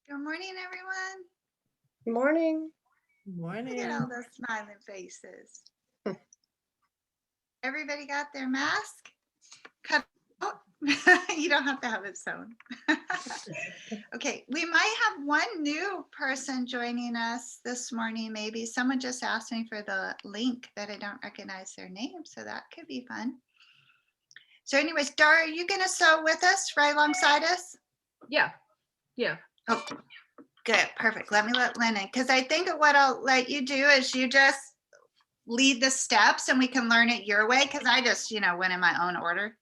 Good morning, everyone. Good morning. Look at all those smiling faces. Everybody got their mask? Cut out? You don't have to have it sewn. Okay, we might have one new person joining us this morning. Maybe someone just asked me for the link that I don't recognize their name, so that could be fun. So anyways, Dara, are you gonna sew with us right alongside us? Yeah. Oh, good, perfect. Let me let Lynn in, because I think what I'll let you do is you just lead the steps and we can learn it your way, because I just, went in my own order.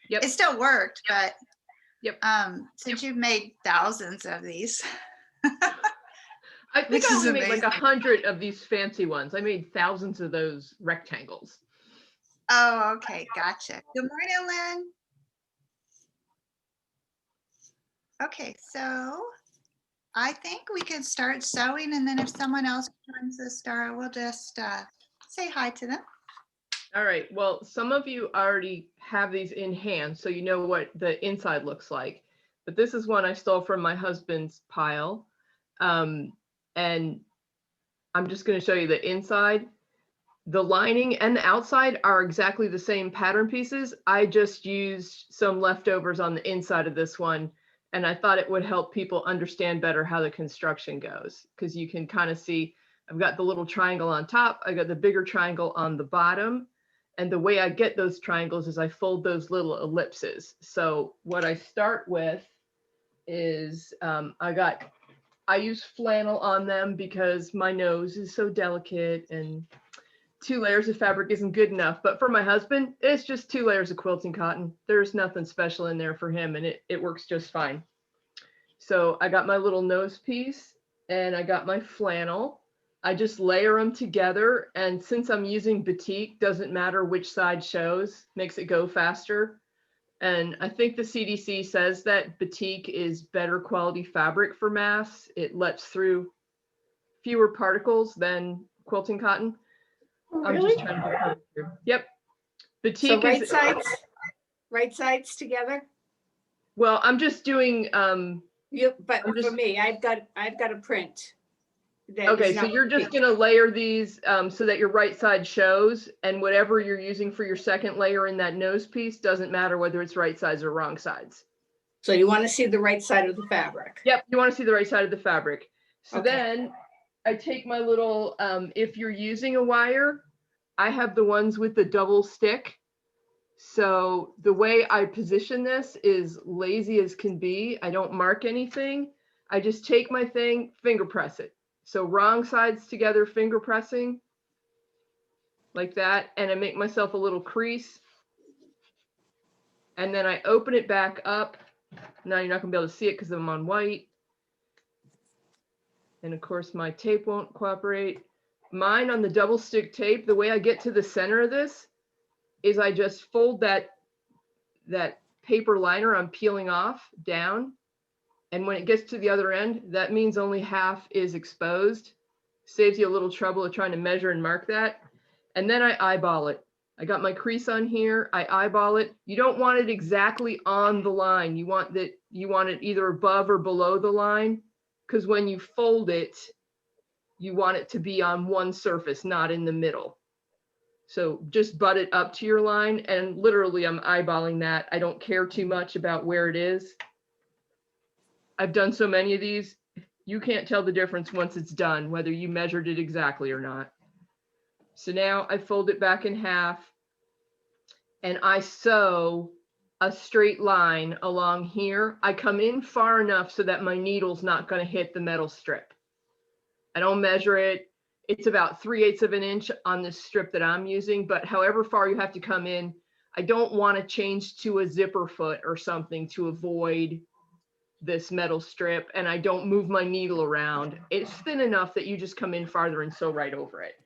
Yep. It still worked, but Yep. Since you've made thousands of these. I think I only made like 100 of these fancy ones. I made thousands of those rectangles. Oh, okay, gotcha. Good morning, Lynn. Okay, so I think we can start sewing, and then if someone else joins us, Dara, we'll just say hi to them. All right, well, some of you already have these in hand, so you know what the inside looks like. But this is one I stole from my husband's pile. And I'm just going to show you the inside. The lining and the outside are exactly the same pattern pieces. I just used some leftovers on the inside of this one, and I thought it would help people understand better how the construction goes, because you can kind of see I've got the little triangle on top, I got the bigger triangle on the bottom, and the way I get those triangles is I fold those little ellipses. So what I start with is I use flannel on them because my nose is so delicate and 2 layers of fabric isn't good enough. But for my husband, it's just 2 layers of quilting cotton. There's nothing special in there for him, and it works just fine. So I got my little nose piece and I got my flannel. I just layer them together. And since I'm using batik, doesn't matter which side shows, makes it go faster. And I think the CDC says that batik is better quality fabric for masks. It lets through fewer particles than quilting cotton. Really? I'm just trying to get it through. Yep. Batik So right is right sides together. well, I'm just doing But for me, I've got a print. Okay, so you're just gonna layer these so that your right side shows, and whatever you're using for your second layer in that nose piece doesn't matter whether it's right sides or wrong sides. So you want to see the right side of the fabric. Yep, you want to see the right side of the fabric. So Okay. then I take my little, if you're using a wire, I have the ones with the double stick. So the way I position this is lazy as can be. I don't mark anything. I just take my thing, finger press it. So wrong sides together, finger pressing like that. And I make myself a little crease. And then I open it back up. Now you're not gonna be able to see it because I'm on white. And of course my tape won't cooperate. Mine on the double stick tape, the way I get to the center of this is I just fold that paper liner I'm peeling off down. And when it gets to the other end, that means only half is exposed. Saves you a little trouble of trying to measure and mark that. And then I eyeball it. I got my crease on here. I eyeball it. You don't want it exactly on the line. You want it either above or below the line, because when you fold it, you want it to be on one surface, not in the middle. So just butt it up to your line, and literally I'm eyeballing that. I don't care too much about where it is. I've done so many of these, you can't tell the difference once it's done, whether you measured it exactly or not. So now I fold it back in half and I sew a straight line along here. I come in far enough so that my needle's not going to hit the metal strip. I don't measure it. It's about 3/8 of an inch on this strip that I'm using, but however far you have to come in, I don't want to change to a zipper foot or something to avoid this metal strip, and I don't move my needle around. It's thin enough that you just come in farther and sew right over it.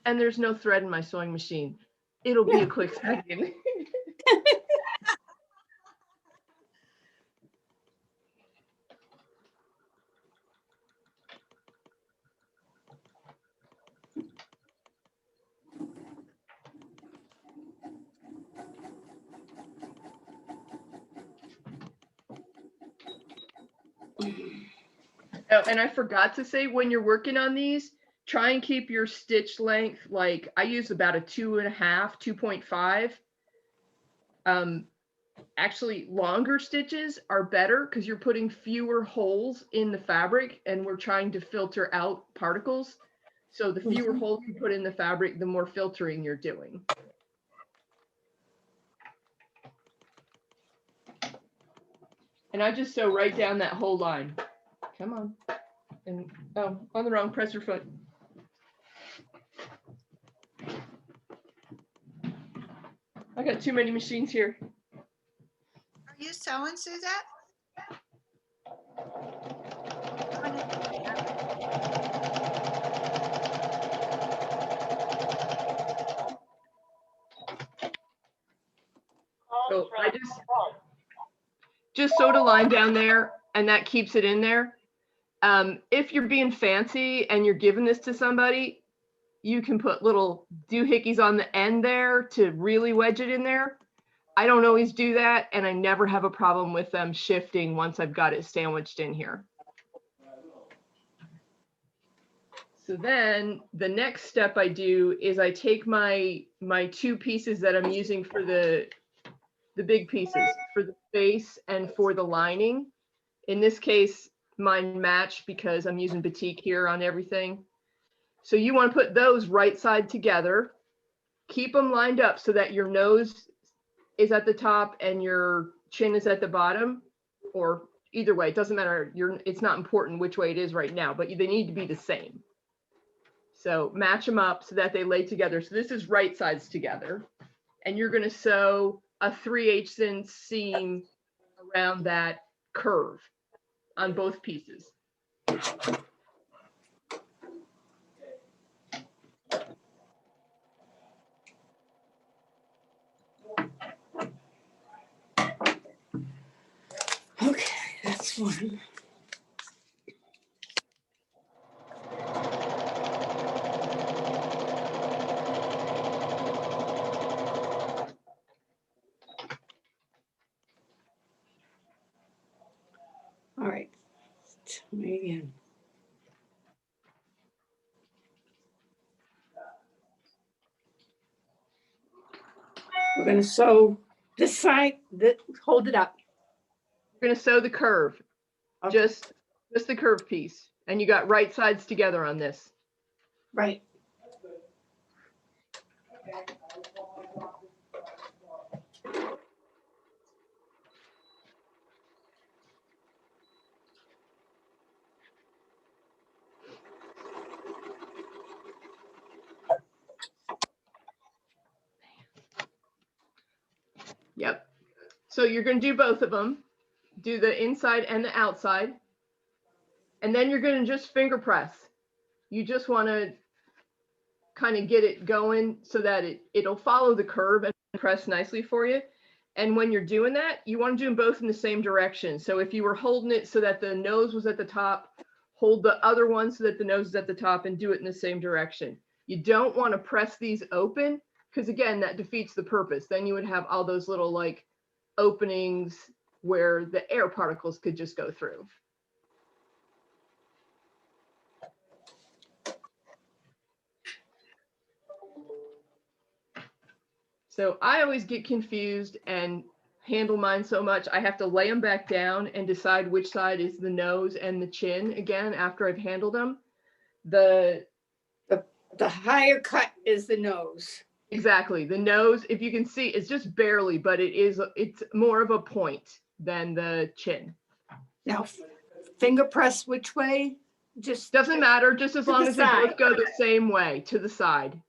And there's no thread in my sewing machine. It'll be a quick second. Oh, and I forgot to say, when you're working on these, try and keep your stitch length, like I use about a 2.5, 2.5. Actually, longer stitches are better because you're putting fewer holes in the fabric, and we're trying to filter out particles. So the fewer holes you put in the fabric, the more filtering you're doing. And I just sew right down that whole line. Come on. And oh, on the wrong, press your foot. I got too many machines here. Are you sewing, Suzette? So I just sewed a line down there, and that keeps it in there. If you're being fancy and you're giving this to somebody, you can put little doohickeys on the end there to really wedge it in there. I don't always do that, and I never have a problem with them shifting once I've got it sandwiched in here. So then the next step I do is I take my two pieces that I'm using for the big pieces, for the face and for the lining. In this case, mine match because I'm using batik here on everything. So you want to put those right side together, keep them lined up so that your nose is at the top and your chin is at the bottom, or either way, it doesn't matter. It's not important which way it is right now, but they need to be the same. So match them up so that they lay together. So this is right sides together, and you're going to sew a 3/8 inch seam around that curve on both pieces. Okay, that's one. All right, tell me again. We're gonna sew this side, hold it up. You're going to sew the curve, Okay. just the curve piece, and you got right sides together on this. Right. Yep. So you're going to do both of them, do the inside and the outside, and then you're going to just finger press. You just want to kind of get it going so that it'll follow the curve and press nicely for you. And when you're doing that, you want to do them both in the same direction. So if you were holding it so that the nose was at the top, hold the other one so that the nose is at the top and do it in the same direction. You don't want to press these open because again, that defeats the purpose. Then you would have all those little like openings where the air particles could just go through. So I always get confused and handle mine so much. I have to lay them back down and decide which side is the nose and the chin again after I've handled them. The higher cut is the nose. Exactly. The nose, if you can see, it's just barely, but it's more of a point than the chin. Now, finger press which way? Just doesn't matter, just as to long the as they side. both go the same way, to the side.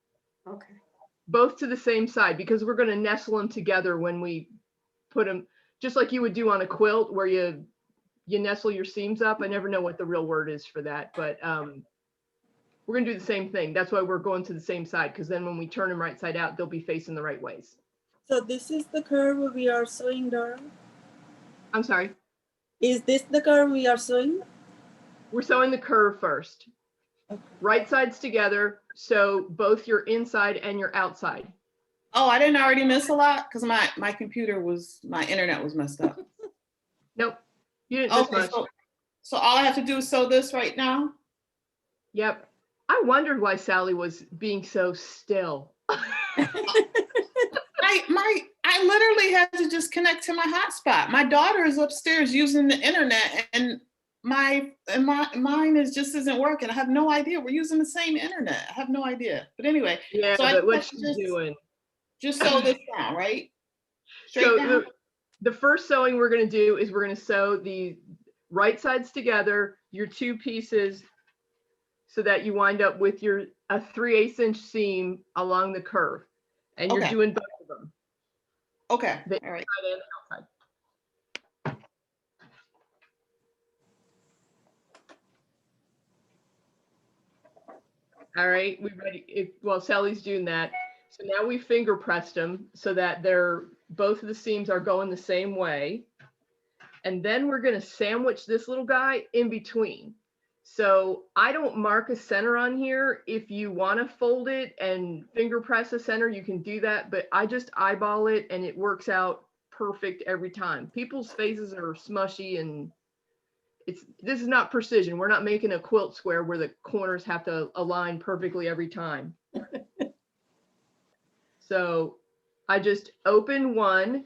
Okay. Both to the same side, because we're going to nestle them together when we put them, just like you would do on a quilt where you nestle your seams up. I never know what the real word is for that, but we're going to do the same thing. That's why we're going to the same side, because then when we turn them right side out, they'll be facing the right ways. So this is the curve we are sewing, Dara? I'm sorry. Is this the curve we are sewing? We're sewing the curve first. Okay. Right sides together, so both your inside and your outside. Oh, I didn't already miss a lot because my internet was messed up. Nope, you didn't miss Okay, much. So all I have to do is sew this right now? Yep. I wondered why Sally was being so still. I literally had to just connect to my hotspot. My daughter is upstairs using the internet and mine is just isn't working. I have no idea. We're using the same internet. I have no idea. But anyway, Yeah, so I but just have what's to she doing? just sew this down, right? Straight So down? the first sewing we're going to do is we're going to sew the right sides together, your two pieces, so that you wind up with a 3/8 inch seam along the curve. And you're Okay. doing both of them. Okay, The all right. inside and the outside. All right, we ready? Well, Sally's doing that. So now we finger pressed them so that both of the seams are going the same way. And then we're going to sandwich this little guy in between. So I don't mark a center on here. If you want to fold it and finger press a center, you can do that. But I just eyeball it and it works out perfect every time. People's faces are smushy and this is not precision. We're not making a quilt square where the corners have to align perfectly every time. So I just open one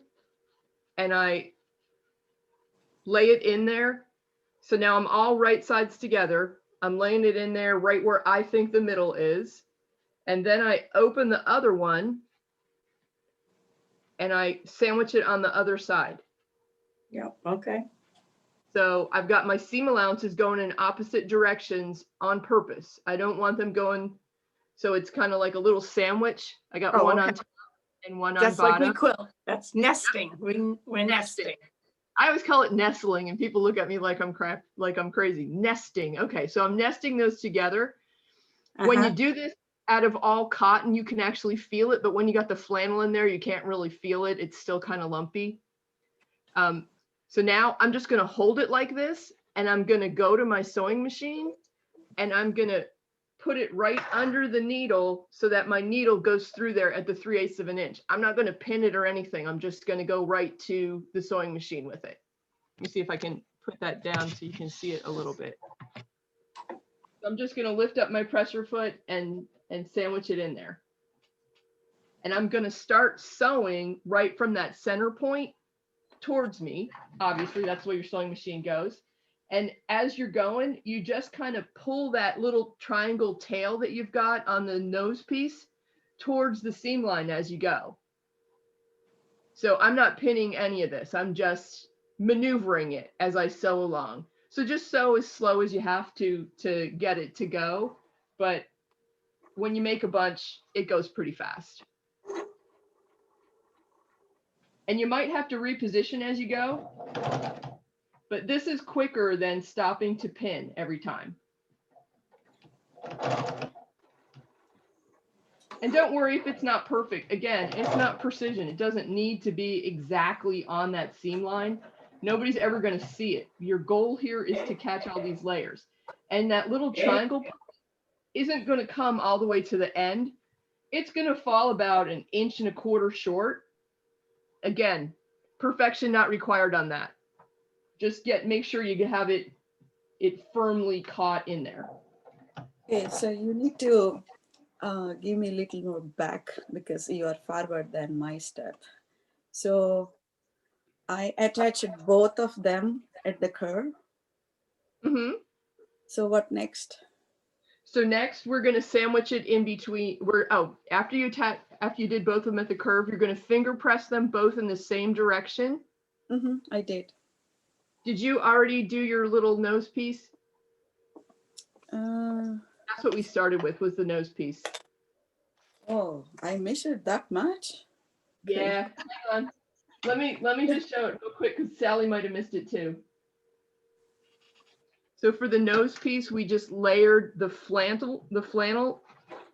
and I lay it in there. So now I'm all right sides together. I'm laying it in there right where I think the middle is. And then I open the other one and I sandwich it on the other side. Yep, okay. So I've got my seam allowances going in opposite directions on purpose. I don't want them going, so it's kind of like a little sandwich. I got one on top and one on Just like bottom. we quilt. That's nesting. We're nesting. I always call it nestling and people look at me like I'm crazy. Nesting. Okay, so I'm nesting those together. When you do this out of all cotton, you can actually feel it, but when you got the flannel in there, you can't really feel it. It's still kind of lumpy. So now I'm just going to hold it like this and I'm going to go to my sewing machine and I'm going to put it right under the needle so that my needle goes through there at the 3/8 of an inch. I'm not going to pin it or anything. I'm just going to go right to the sewing machine with it. Let me see if I can put that down so you can see it a little bit. So I'm just going to lift up my presser foot and sandwich it in there. And I'm going to start sewing right from that center point towards me. Obviously, that's the way your sewing machine goes. And as you're going, you just kind of pull that little triangle tail that you've got on the nose piece towards the seam line as you go. So I'm not pinning any of this. I'm just maneuvering it as I sew along. So just sew as slow as you have to get it to go. But when you make a bunch, it goes pretty fast. And you might have to reposition as you go, but this is quicker than stopping to pin every time. And don't worry if it's not perfect. Again, it's not precision. It doesn't need to be exactly on that seam line. Nobody's ever going to see it. Your goal here is to catch all these layers. And that little triangle isn't going to come all the way to the end. It's going to fall about 1.25 inches short. Again, perfection not required on that. Just make sure you have it firmly caught in there. Okay, so you need to give me a little more back because you are forward than my step. So I attached both of them at the curve. Mm-hmm. So what next? So next we're going to sandwich it in between. After you did both of them at the curve, you're going to finger press them both in the same direction. Mm-hmm, I did. Did you already do your little nose piece? That's what we started with, was the nose piece. Oh, I measured that much? Yeah, hang on. Let me just show it real quick because Sally might have missed it too. So for the nose piece, we just layered the flannel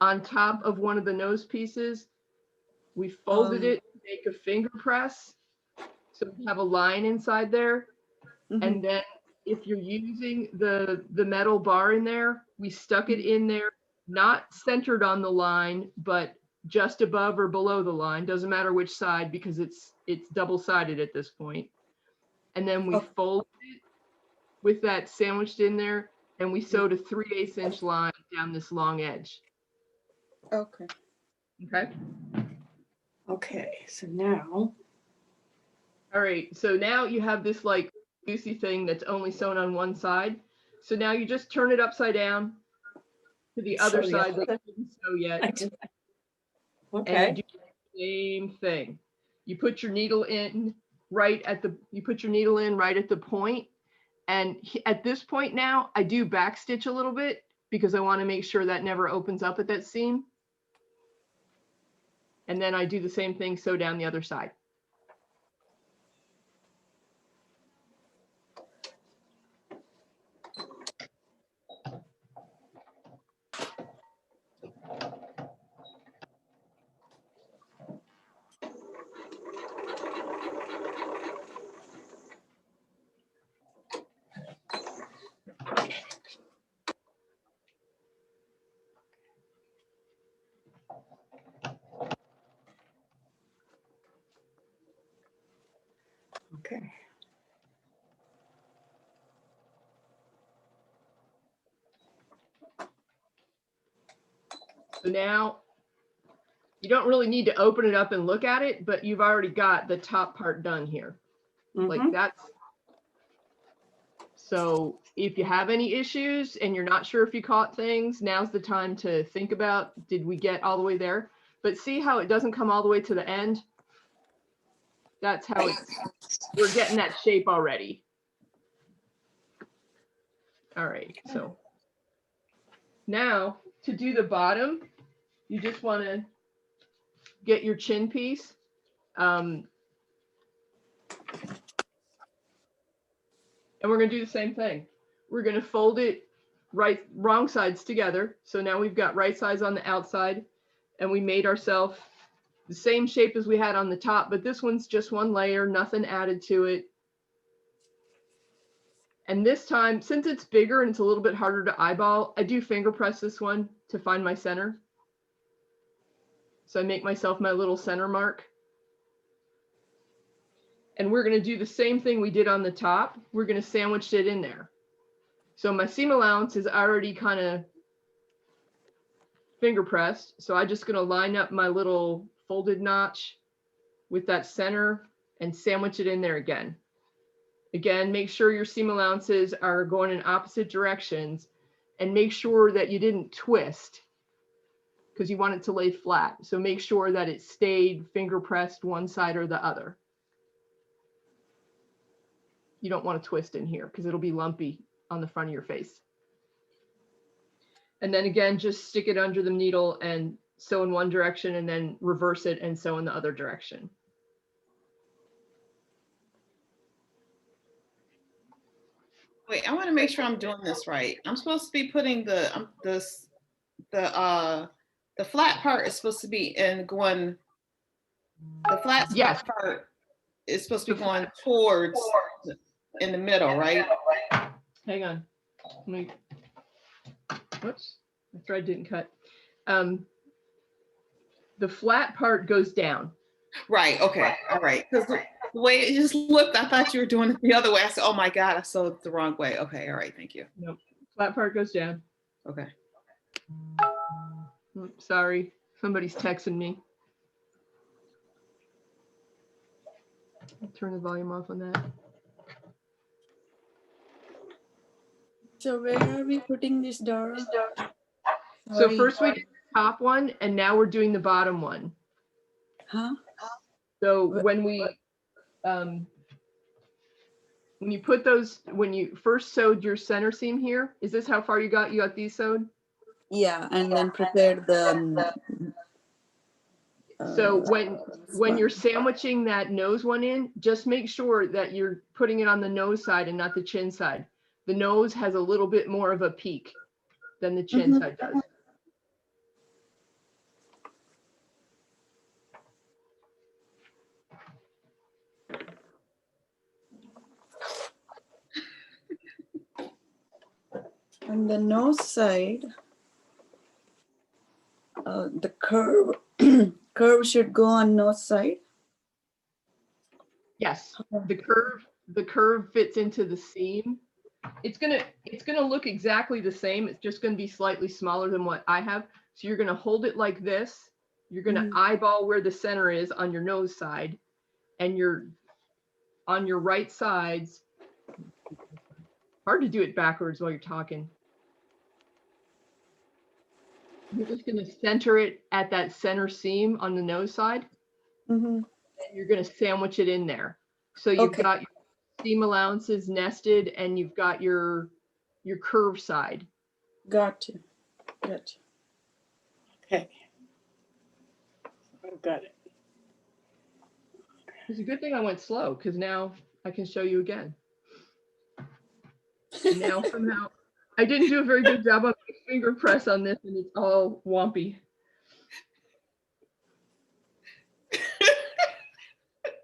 on top of one of the nose pieces. We folded it to make a finger press. So we have a line inside there. Mm-hmm. And then if you're using the metal bar in there, we stuck it in there, not centered on the line, but just above or below the line. Doesn't matter which side because it's double-sided at this point. And then we folded it with that sandwiched in there, and we sewed a 3/8 inch line down this long edge. Okay. Okay. Okay, so now, All right. So now you have this like juicy thing that's only sewn on one side. So now you just turn it upside down to the other So the side that other- you didn't sew yet. I just, And okay, you do the same thing. You put your needle in right at the point. And at this point now, I do back stitch a little bit because I want to make sure that never opens up at that seam. And then I do the same thing, sew down the other side. okay. So now you don't really need to open it up and look at it, but you've already got the top part done here. Like Mhm. that's, so if you have any issues and you're not sure if you caught things, now's the time to think about, did we get all the way there? But see how it doesn't come all the way to the end? That's how we're getting that shape already. All right, so now to do the bottom, you just want to get your chin piece. And we're going to do the same thing. We're going to fold it wrong sides together. So now we've got right sides on the outside, and we made ourselves the same shape as we had on the top, but this one's just one layer, nothing added to it. And this time, since it's bigger and it's a little bit harder to eyeball, I do finger press this one to find my center. So I make myself my little center mark. And we're going to do the same thing we did on the top. We're going to sandwich it in there. So my seam allowance is already kind of finger pressed. So I'm just going to line up my little folded notch with that center and sandwich it in there again. Again, make sure your seam allowances are going in opposite directions, and make sure that you didn't twist because you want it to lay flat. So make sure that it stayed finger pressed one side or the other. You don't want to twist in here because it'll be lumpy on the front of your face. And then again, just stick it under the needle and sew in one direction and then reverse it and sew in the other direction. Wait, I want to make sure I'm doing this right. I'm supposed to be putting the flat part is supposed to be going. The flat Yes. part is supposed to be going towards in the middle, right? Hang on. Let me, whoops, my thread didn't cut. The flat part goes down. Right. Okay. All right. Because the way it just looked, I thought you were doing it the other way. I said, "Oh my God, I sewed it the wrong way." Okay. All right. Thank you. Nope. Flat part goes down. Okay. Oops, sorry, somebody's texting me. Turn the volume off on that. So where are we putting this, Dara? So Sorry. first we did the top one, and now we're doing the bottom one. Huh? So when you put those, when you first sewed your center seam here, is this how far you got? You got these sewed? Yeah, and then prepared the. So when you're sandwiching that nose one in, just make sure that you're putting it on the nose side and not the chin side. The nose has a little bit more of a peak than the chin side does. On the nose side, the curve curve should go on nose side. Yes, the curve fits into the seam. It's gonna look exactly the same. It's just gonna be slightly smaller than what I have. So you're gonna hold it like this. You're gonna eyeball where the center is on your nose side, and you're on your right sides. Hard to do it backwards while you're talking. You're just gonna center it at that center seam on the nose side. Mhm. And you're gonna sandwich it in there. So you've Okay. got your seam allowances nested, and you've got your curve side. Got you. Got you. Okay. I've got it. It's a good thing I went slow, because now I can show you again. And now somehow I didn't do a very good job on my finger press on this, and it's all wompy.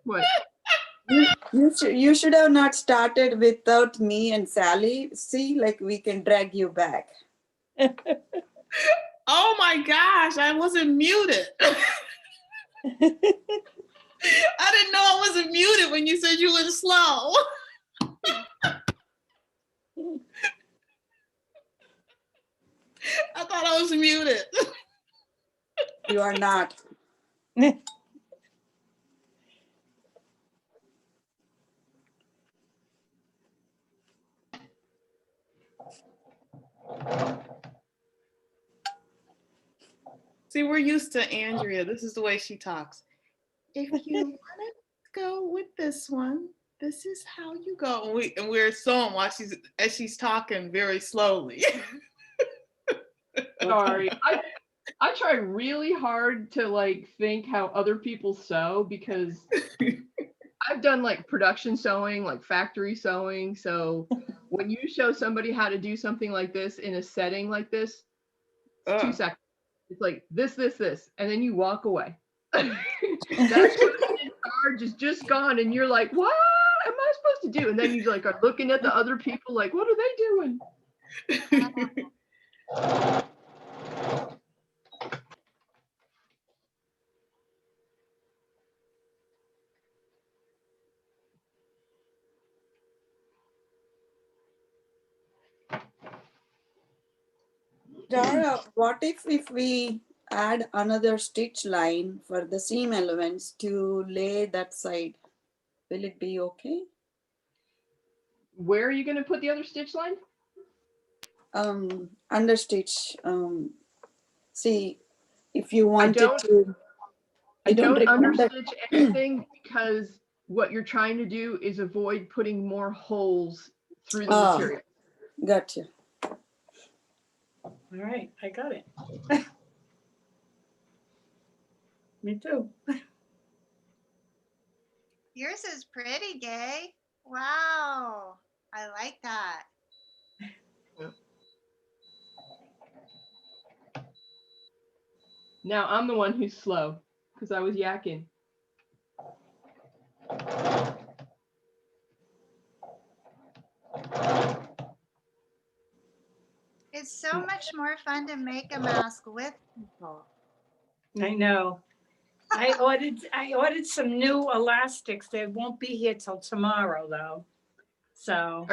What? You should have not started without me and Sally. See, like we can drag you back. Oh my gosh, I wasn't muted. I didn't know I wasn't muted when you said you were slow. I thought I was muted. You are not. See, we're used to Andrea. This is the way she talks. If you want to go with this one, this is how you go. And we're sewing while she's talking very slowly. Sorry. I try really hard to like think how other people sew, because I've done like production sewing, like factory sewing. So when you show somebody how to do something like this in a setting like this, it's 2 seconds. It's like this, and then you walk away. That's when in charge is just gone, and you're like, what am I supposed to do? And then you like are looking at the other people like, what are they doing? Dara, what if we add another stitch line for the seam elements to lay that side? Will it be okay? Where are you going to put the other stitch line? Under stitch. See, if you wanted to. I don't recommend that? understitch anything, because what you're trying to do is avoid putting more holes through the material. Gotcha. All right, I got it. Me too. Yours is pretty, Gay. Wow. I like that. Now I'm the one who's slow, because I was yakking. It's so much more fun to make a mask with people. I know. I ordered some new elastics. They won't be here till tomorrow though. So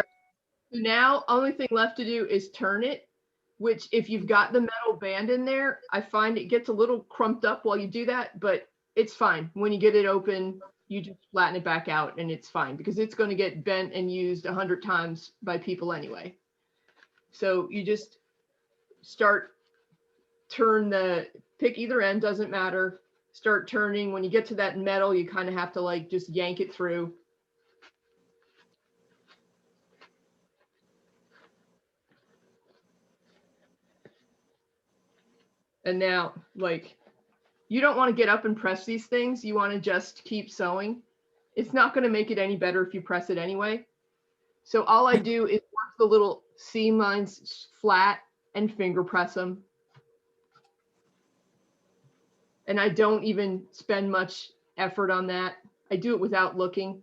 Now only thing left to do is turn it, which if you've got the metal band in there, I find it gets a little crumped up while you do that, but it's fine. When you get it open, you just flatten it back out and it's fine, because it's going to get bent and used 100 times by people anyway. So you just pick either end, doesn't matter. Start turning. When you get to that metal, you kind of have to like just yank it through. And now, like, you don't want to get up and press these things. You want to just keep sewing. It's not going to make it any better if you press it anyway. So all I do is work the little seam lines flat and finger press them. And I don't even spend much effort on that. I do it without looking.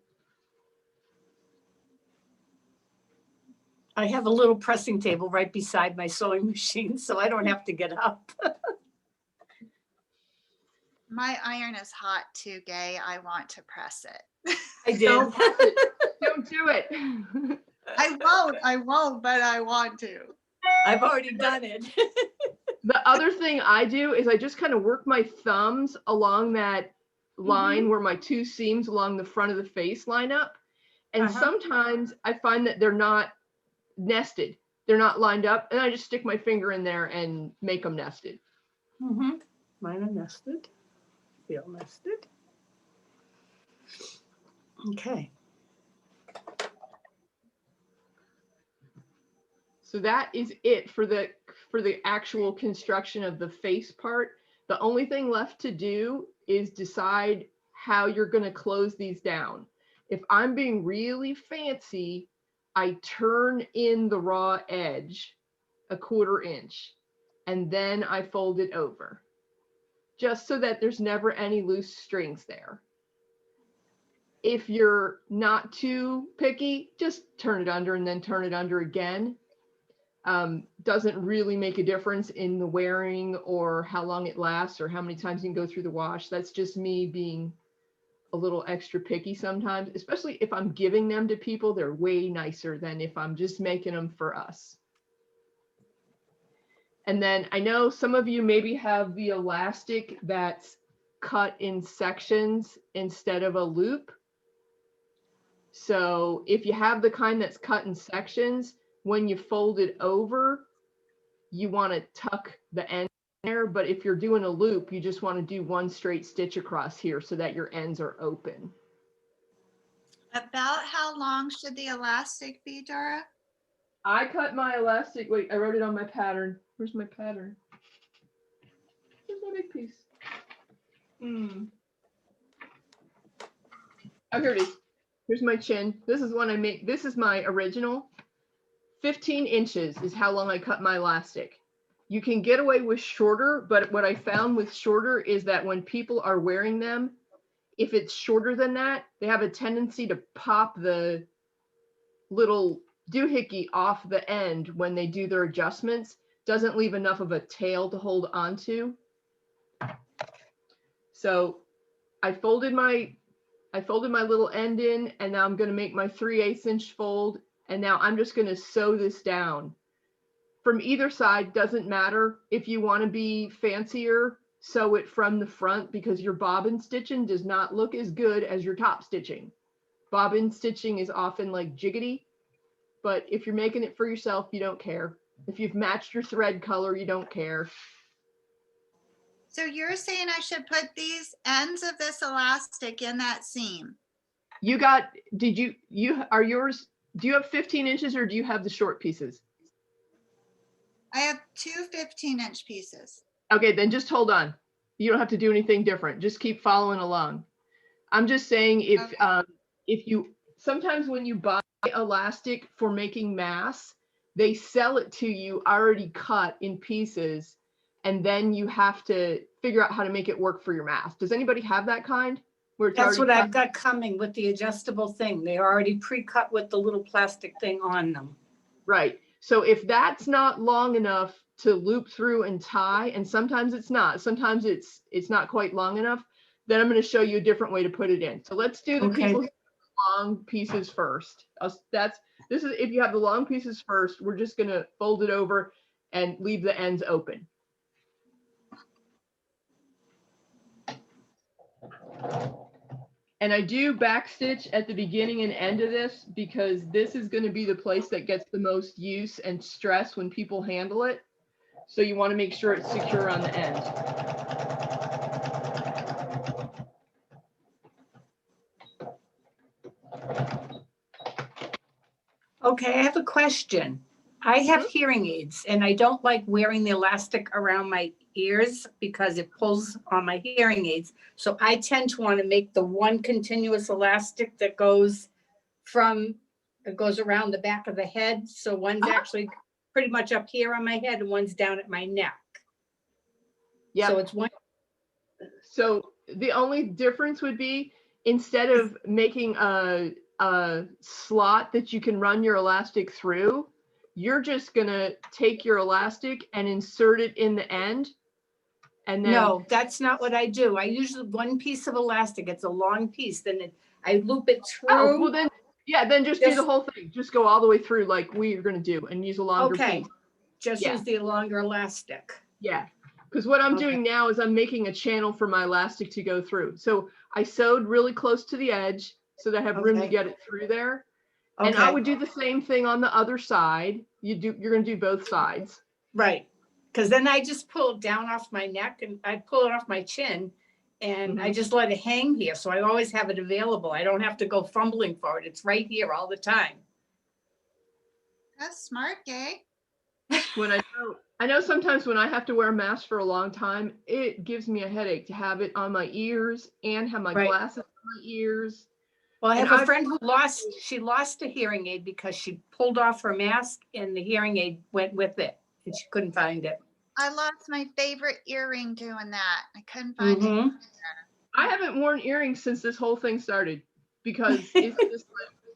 I have a little pressing table right beside my sewing machine, so I don't have to get up. My iron is hot too, Gay. I want to press it. I did. Don't press it. Don't do it. I I won't, but I want to. I've already done it. The other thing I do is I just kind of work my thumbs along that line where my two seams along the front of the face line up. And sometimes I find that they're not nested. They're not lined up. And I just stick my finger in there and make them nested. Mine are nested. Feel nested. Okay. So that is it for the actual construction of the face part. The only thing left to do is decide how you're going to close these down. If I'm being really fancy, I turn in the raw edge 1/4 inch and then I fold it over, just so that there's never any loose strings there. If you're not too picky, just turn it under and then turn it under again. Doesn't really make a difference in the wearing or how long it lasts or how many times you can go through the wash. That's just me being a little extra picky sometimes, especially if I'm giving them to people. They're way nicer than if I'm just making them for us. And then I know some of you maybe have the elastic that's cut in sections instead of a loop. So if you have the kind that's cut in sections, when you fold it over, you want to tuck the end there. But if you're doing a loop, you just want to do one straight stitch across here so that your ends are open. About how long should the elastic be, Dara? I cut my elastic. Wait, I wrote it on my pattern. Where's my pattern? Where's my big piece? Oh, here it is. Here's my chin. This is one I make. This is my original. 15 inches is how long I cut my elastic. You can get away with shorter, but what I found with shorter is that when people are wearing them, if it's shorter than that, they have a tendency to pop the little doohickey off the end when they do their adjustments. Doesn't leave enough of a tail to hold onto. So I folded my little end in, and now I'm going to make my 3/8 inch fold. And now I'm just going to sew this down from either side. Doesn't matter. If you want to be fancier, sew it from the front, because your bobbin stitching does not look as good as your top stitching. Bobbin stitching is often like jiggity, but if you're making it for yourself, you don't care. If you've matched your thread color, you don't care. So you're saying I should put these ends of this elastic in that seam? You got, are yours, do you have 15 inches or do you have the short pieces? I have two 15-inch pieces. Okay, then just hold on. You don't have to do anything different. Just keep following along. I'm just saying if you, sometimes when you buy elastic for making masks, they sell it to you already cut in pieces, and then you have to figure out how to make it work for your mask. Does anybody have that kind? Where it's That's what already I've got coming with the adjustable thing. They're already pre-cut with the little plastic thing on them. Right. So if that's not long enough to loop through and tie, and sometimes it's not, sometimes it's not quite long enough, then I'm going to show you a different way to put it in. So let's do the people who have long pieces first. This is if you have the long pieces first, we're just going to fold it over and leave the ends open. And I do backstitch at the beginning and end of this because this is going to be the place that gets the most use and stress when people handle it. So you want to make sure it's secure on the end. Okay, I have a question. I have hearing aids and I don't like wearing the elastic around my ears because it pulls on my hearing aids. So I tend to want to make the one continuous elastic that goes around the back of the head. So one's actually pretty much up here on my head and one's down at my neck. Yeah. So it's one. So the only difference would be, instead of making a slot that you can run your elastic through, you're just gonna take your elastic and insert it in the end. And then No, that's not what I do. I usually one piece of elastic. It's a long piece. Then I loop it through. oh, well Yeah, then just do the Just- whole thing. Just go all the way through like we're gonna do and use a longer Okay, piece. just Yeah. use the longer elastic. Yeah, because what I'm Okay. doing now is I'm making a channel for my elastic to go through. So I sewed really close to the edge so that I have room to Okay. get it through there. And I Okay, would do the same thing on the other side. You're gonna do both sides. right. Because then I just pull it down off my neck and I pull it off my chin and I Mhm. just let it hang here. So I always have it available. I don't have to go fumbling for it. It's right here all the time. That's smart, Gay. When I know sometimes when I have to wear a mask for a long time, it gives me a headache to have it on my ears and have my Right. glasses on my ears. Well, I And have a I've- friend who she lost a hearing aid because she pulled off her mask and the hearing aid went with it and she couldn't find it. I lost my favorite earring doing that. I couldn't find it. Mhm. I haven't worn earrings since this whole thing started because it's just like,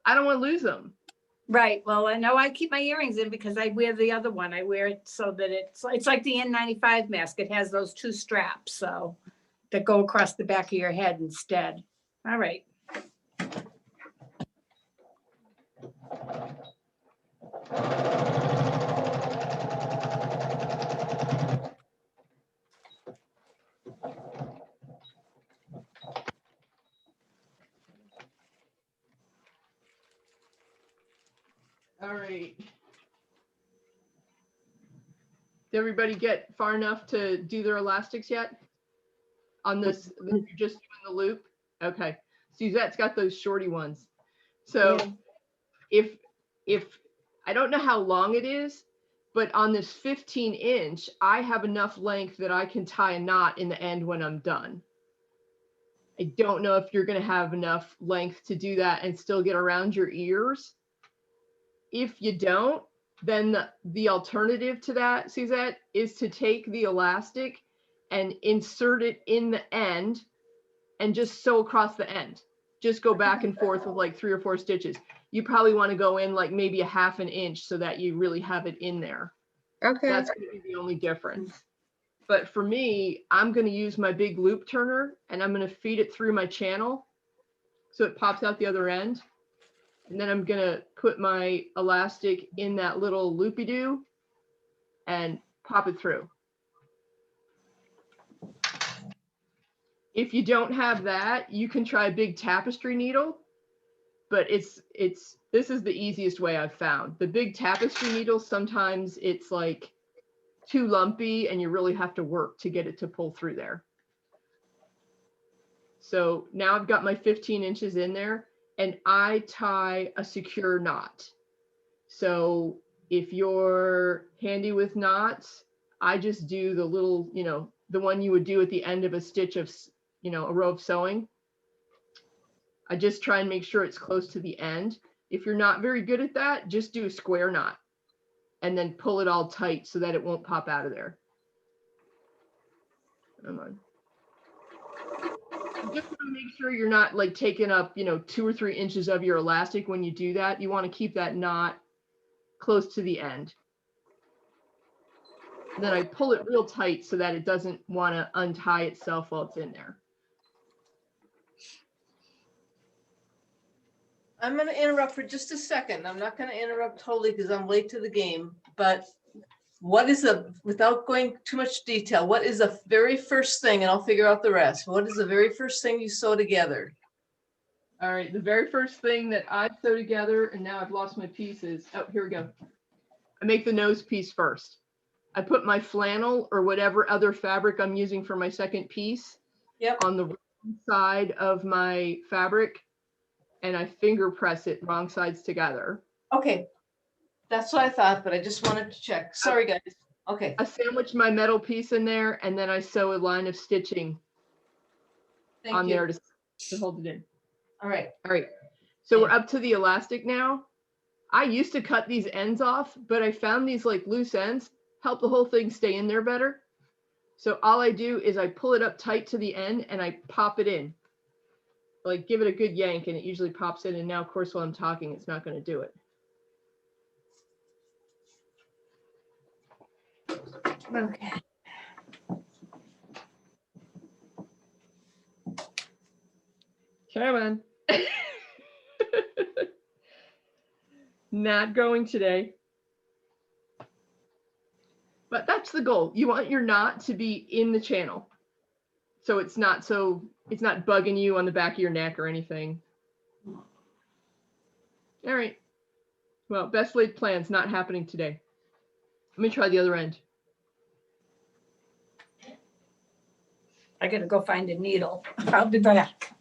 I don't want to lose them. Right. Well, I know I keep my earrings in because I wear the other one. I wear it so that it's like the N95 mask. It has those two straps, so that go across the back of your head instead. All right. All right. Did everybody get far enough to do their elastics yet? On this, you're just doing the loop? Okay. Suzette's got those shorty ones. So Yeah. if I don't know how long it is, but on this 15-inch, I have enough length that I can tie a knot in the end when I'm done. I don't know if you're going to have enough length to do that and still get around your ears. If you don't, then the alternative to that, Suzette, is to take the elastic and insert it in the end and just sew across the end. Just go back and forth with like 3 or 4 stitches. You probably want to go in like maybe a half an inch so that you really have it in there. Okay. That's going to be the only difference. But for me, I'm going to use my big loop turner and I'm going to feed it through my channel so it pops out the other end. And then I'm going to put my elastic in that little loopy-doo and pop it through. If you don't have that, you can try a big tapestry needle, but this is the easiest way I've found. The big tapestry needle, sometimes it's like too lumpy and you really have to work to get it to pull through there. So now I've got my 15 inches in there and I tie a secure knot. So if you're handy with knots, I just do the little, the one you would do at the end of a stitch of, a row of sewing. I just try and make sure it's close to the end. If you're not very good at that, just do a square knot and then pull it all tight so that it won't pop out of there. Come on. You just want to make sure you're not like taking up, 2 or 3 inches of your elastic when you do that. You want to keep that knot close to the end. And then I pull it real tight so that it doesn't want to untie itself while it's in there. I'm going to interrupt for just a second. I'm not going to interrupt totally because I'm late to the game, but what is without going too much detail, what is the very first thing, and I'll figure out the rest. What is the very first thing you sew together? All right, the very first thing that I sew together, and now I've lost my pieces. Oh, here we go. I make the nose piece first. I put my flannel or whatever other fabric I'm using for my second piece on the wrong side of my fabric, and I finger press it wrong sides together. Okay, that's what I thought, but I just wanted to check. Sorry, guys. Okay. I sandwich my metal piece in there, and then I sew a line of stitching Thank on you. there to hold it in. All right. All right, so we're up to the elastic now. I used to cut these ends off, but I found these like loose ends help the whole thing stay in there better. So all I do is I pull it up tight to the end and I pop it in. Like give it a good yank and it usually pops in. And now of course, while I'm talking, it's not going to do it. Okay. Come on. Not going today. But that's the goal. You want your knot to be in the channel. So it's not bugging you on the back of your neck or anything. All right. Well, best laid plans not happening today. Let me try the other end. I gotta go find a needle. I'll be back.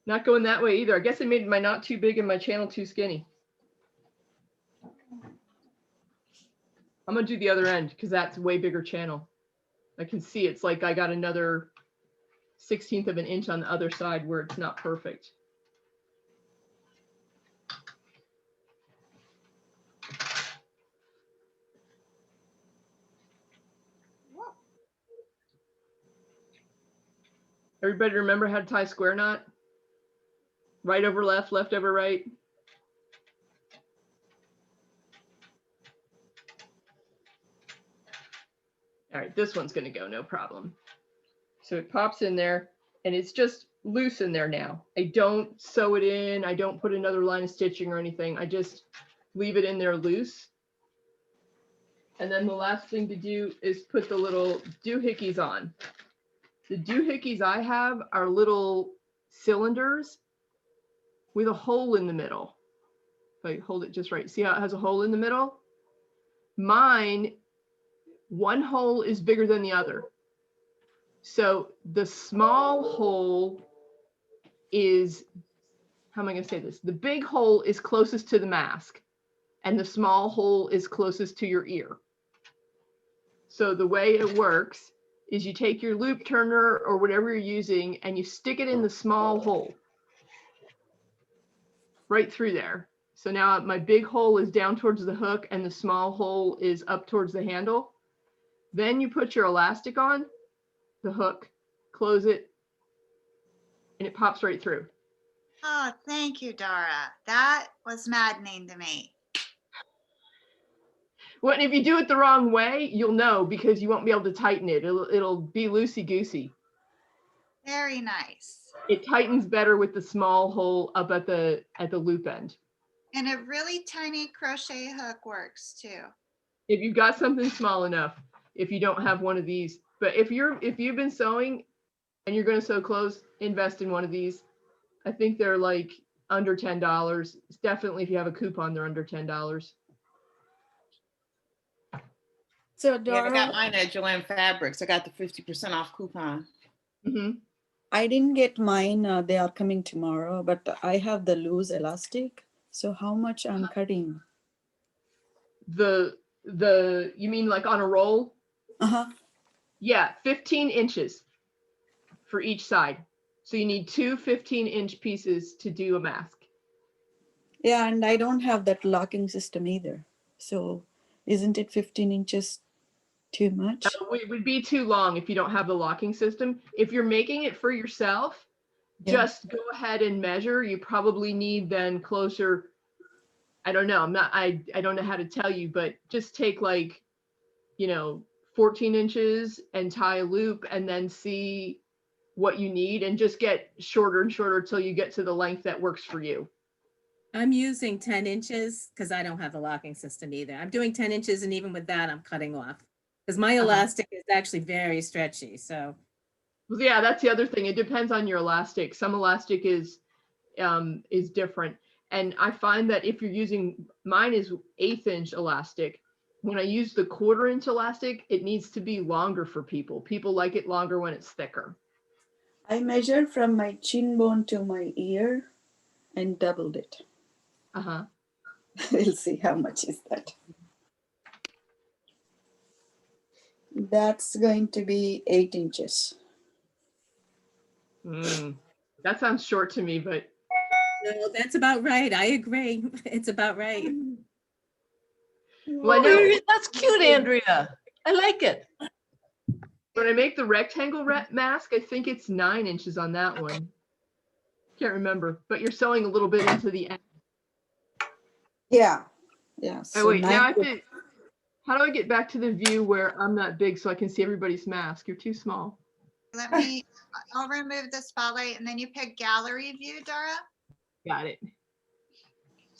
Not going that way either. I guess I made my knot too big and my channel too skinny. I'm gonna do the other end because that's way bigger channel. I can see it's like I got another 1/16 of an inch on the other side where it's not perfect. Everybody remember how to tie a square knot? Right over left, left over right. All right, this one's gonna go, no problem. So it pops in there and it's just loose in there now. I don't sew it in. I don't put another line of stitching or anything. I just leave it in there loose. And then the last thing to do is put the little doohickeys on. The doohickeys I have are little cylinders with a hole in the middle. If I hold it just right, see how it has a hole in the middle? Mine, one hole is bigger than the other. So the small hole is, how am I going to say this? The big hole is closest to the mask and the small hole is closest to your ear. So the way it works is you take your loop turner or whatever you're using and you stick it in the small hole right through there. So now my big hole is down towards the hook and the small hole is up towards the handle. Then you put your elastic on the hook, close it, and it pops right through. Oh, thank you, Dara. That was maddening to me. Well, and if you do it the wrong way, you'll know because you won't be able to tighten it. It'll be loosey-goosey. Very nice. It tightens better with the small hole up at the loop end. And a really tiny crochet hook works too. If you've got something small enough, if you don't have one of these. But if you've been sewing and you're going to sew clothes, invest in one of these. I think they're like under $10. Definitely if you have a coupon, they're under $10. So Yeah, I Dara, got mine at Joanne Fabrics. I got the 50% off coupon. Mm-hmm. I didn't get mine. They are coming tomorrow, but I have the loose elastic. So how much I'm cutting? You mean like on a roll? Uh-huh. Yeah, 15 inches for each side. So you need two 15-inch pieces to do a mask. Yeah, and I don't have that locking system either. So isn't it 15 inches too much? It would be too long if you don't have the locking system. If you're making it for yourself, Yeah. just go ahead and measure. You probably need then closer. I don't know. I don't know how to tell you, but just take like, 14 inches and tie a loop and then see what you need and just get shorter and shorter till you get to the length that works for you. I'm using 10 inches because I don't have the locking system either. I'm doing 10 inches and even with that, I'm cutting off because my elastic is actually very stretchy. So Yeah, that's the other thing. It depends on your elastic. Some elastic is different. And I find that if you're using, mine is 1/8 inch elastic. When I use the 1/4 inch elastic, it needs to be longer for people. People like it longer when it's thicker. I measured from my chin bone to my ear and doubled it. Uh-huh. We'll see how much is that. That's going to be 8 inches. That sounds short to me, but no, that's about right. I agree. It's about right. well, I know That's cute, Andrea. I like it. when I make the rectangle mask, I think it's 9 inches on that one. Can't remember, but you're sewing a little bit into the end. Yeah. Oh wait, now I have to, how do I get back to the view where I'm not big so I can see everybody's mask? You're too small. I'll remove the spotlight and then you pick gallery view, Dara. Got it.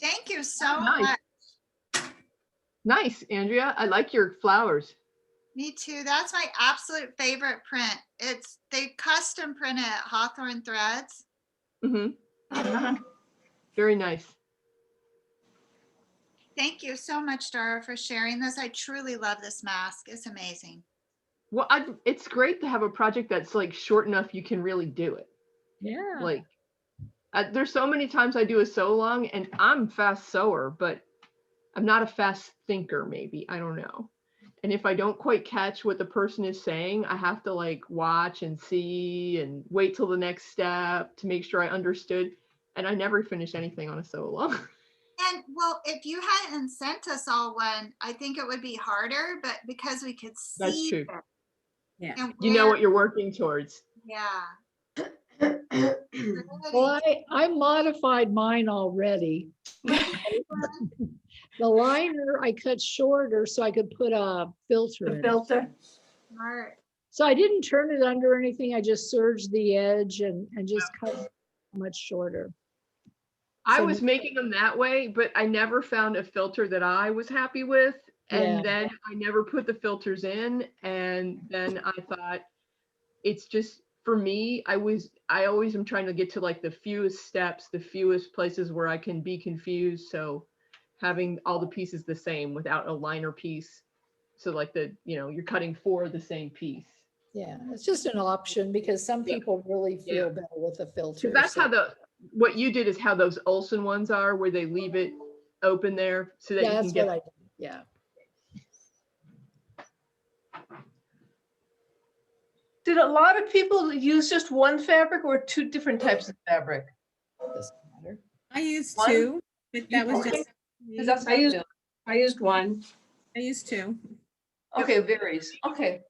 Thank you so Nice. much. Nice, Andrea. I like your flowers. Me too. That's my absolute favorite print. They custom print it at Hawthorne Threads. Mm-hmm. Very nice. Thank you so much, Dara, for sharing this. I truly love this mask. It's amazing. Well, it's great to have a project that's like short enough you can really do it. Yeah. Like, there's so many times I do a sew along, and I'm a fast sewer, but I'm not a fast thinker. Maybe, I don't know. And if I don't quite catch what the person is saying, I have to like watch and see and wait till the next step to make sure I understood. And I never finish anything on a sew along. And well, if you hadn't sent us all one, I think it would be harder, but because we could see. That's true. them Yeah. and You know where- what you're working towards. Yeah. Well, I modified mine already. The liner I cut shorter so I could put a filter The in. filter. Smart. So I didn't turn it under or anything. I just serged the edge and just cut much shorter. I So- was making them that way, but I never found a filter that I was happy with. And Yeah. then I never put the filters in. And then I thought, it's just, for me, I always am trying to get to like the fewest steps, the fewest places where I can be confused. So having all the pieces the same without a liner piece. So like you're cutting 4 of the same piece. Yeah, it's just an option because some Yeah. people really feel Yeah. better with a filter. So that's so- how what you did is how those Olsen ones are, where they leave it open there so that Yeah, you can that's get. what I did. Yeah. Did a lot of people use just one fabric or 2 different types of fabric? Doesn't matter. I used One? 2, but that was Okay. just, 'Cause that's I used one. I used 2. okay, it varies. Okay.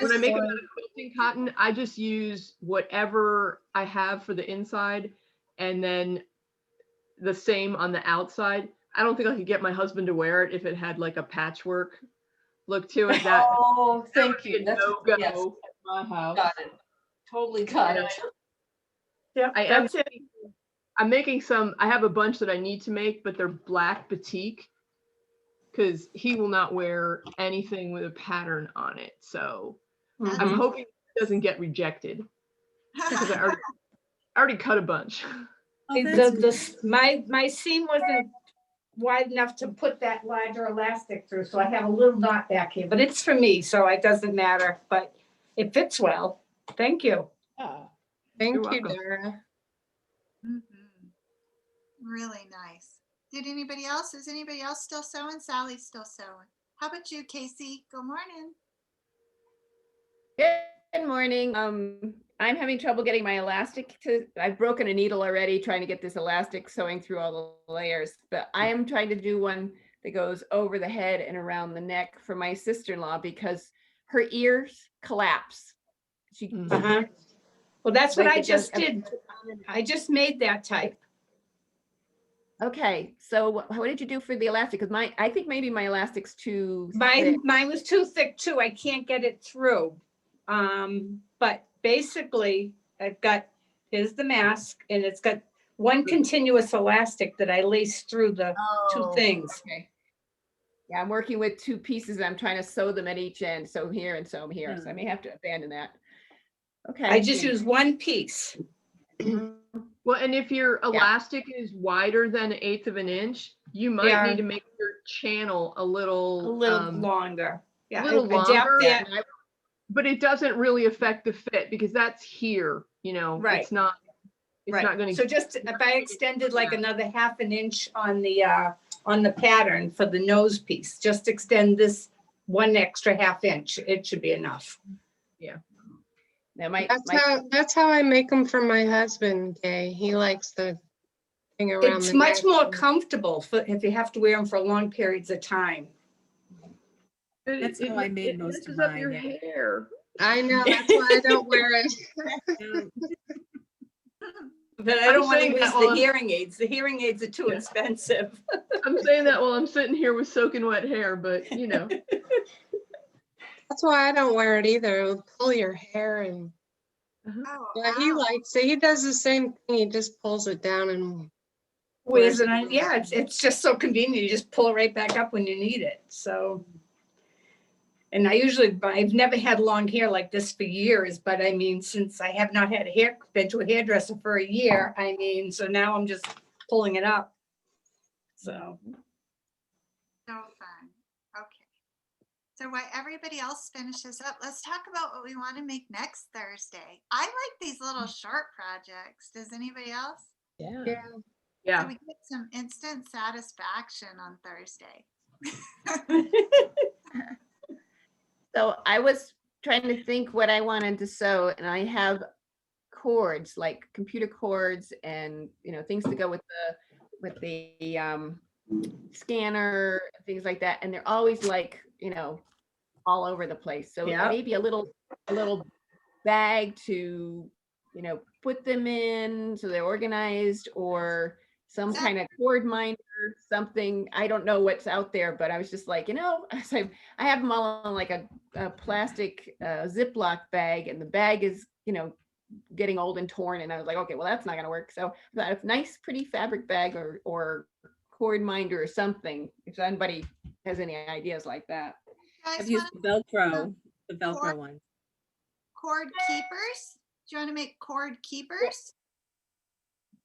When I make them Or- out of quilting cotton, I just use whatever I have for the inside and then the same on the outside. I don't think I could get my husband to wear it if it had like a patchwork look to it. That Oh, thank would be you. a That's, no-go yes, at my house. got it. Totally got And it. Yeah, I am that's it. I'm making some, I have a bunch that I need to make, but they're black batik because he will not wear anything with a pattern on it. So I'm Mhm. hoping it doesn't get rejected because I already cut a bunch. Oh, that's My seam wasn't wide enough to put that larger elastic through, so I have a little knot back here, but it's for me, so it doesn't matter, but it fits well. Thank you. Yeah. Thank You're you, welcome. Dara. Mhm. Really nice. Is anybody else still sewing? Sally's still sewing. How about you, Casey? Good morning. Good morning. I'm having trouble getting my elastic I've broken a needle already trying to get this elastic sewing through all the layers, but I am trying to do one that goes over the head and around the neck for my sister-in-law because her ears collapse. She, Uh-huh. Well, that's what Like I it just does- did. I just made that type. okay, so what did you do for the elastic? Because I think maybe my elastic's too thick. Mine was too thick too. I can't get it through. But basically here's the mask and it's got one continuous elastic that I laced through the two Oh, things. Okay. Yeah, I'm working with 2 pieces. And I'm trying to sew them at each end. Sew here and sew here. So I may have to abandon that. Okay. I just use one piece. Well, and if your elastic is wider than 1/8 of an inch, you might Yeah. need to make your channel a little Longer. Yeah, little adapt longer. that. But it doesn't really affect the fit because that's here, Right. It's not going to. So just if I extended like another 1/2 inch on the pattern for the nose piece, just extend this one extra 1/2 inch, it should be enough. Now my, That's how I make them for my husband, Gay. He likes the thing around It's the much neck. more comfortable if you have to wear them for long periods of time. That's how I made most of messes up your mine. hair. I know, that's why I don't wear it. But I I'm don't want to saying use that the while I'm- hearing aids. The hearing aids are too expensive. I'm saying that while I'm sitting here with soaking wet hair, but That's why I don't wear it either. It'll pull your hair and Oh, Yeah, he wow. likes it. He does the same thing. He just pulls it down and Whereas, yeah, it's just so convenient. You just pull it right back up when you need it. So, and I've never had long hair like this for years, but I mean, since I have not been to a hairdresser for a year, I mean, so now I'm just pulling it up. So, So fun. Okay. So while everybody else finishes up, let's talk about what we want to make next Thursday. I like these little short projects. Does anybody else? Yeah. yeah. So Yeah. we get some instant satisfaction on Thursday. So I was trying to think what I wanted to sew, and I have cords, like computer cords and, things to go with the scanner, things like that. And they're always like, all over the place. So Yeah. maybe a little bag to, put them in so they're organized, or some kind of cord minder, something. I don't know what's out there, but I was just like, I have them all in like a plastic Ziploc bag, and the bag is, getting old and torn. And I was like, okay, well, that's not going to work. So a nice, pretty fabric bag or cord minder or something, if anybody has any ideas like that. You guys I've used want the Velcro cord- one. cord keepers? Do you want to make cord keepers?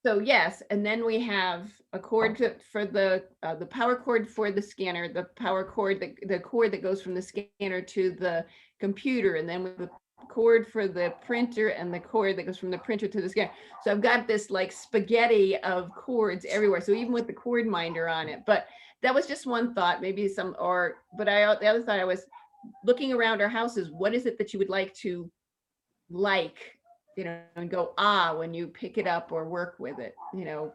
So yes, and then we have a cord for the power cord for the scanner, the power cord, the cord that goes from the scanner to the computer, and then with the cord for the printer and the cord that goes from the printer to the scanner. So I've got this like spaghetti of cords everywhere. So even with the cord minder on it, but that was just one thought, maybe the other thought I was looking around our houses. What is it that you would like to and go, when you pick it up or work with it?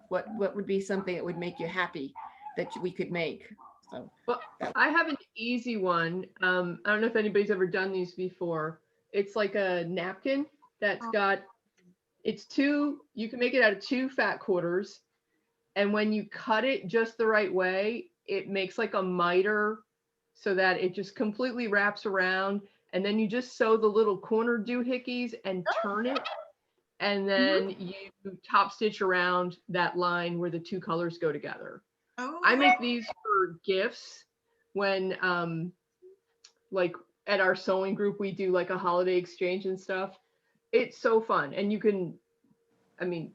What would be something that would make you happy that we could make? So Well, I have an easy one. I don't know if anybody's ever done these before. It's like a napkin that's got, you can make it out of 2 fat quarters. And when you cut it just the right way, it makes like a miter so that it just completely wraps around. And then you just sew the little corner doohickeys and turn it. And then you top stitch around that line where the 2 colors go together. Oh, I make these for gifts when, like at our sewing group, we do like a holiday exchange and stuff. It's so fun. And you can,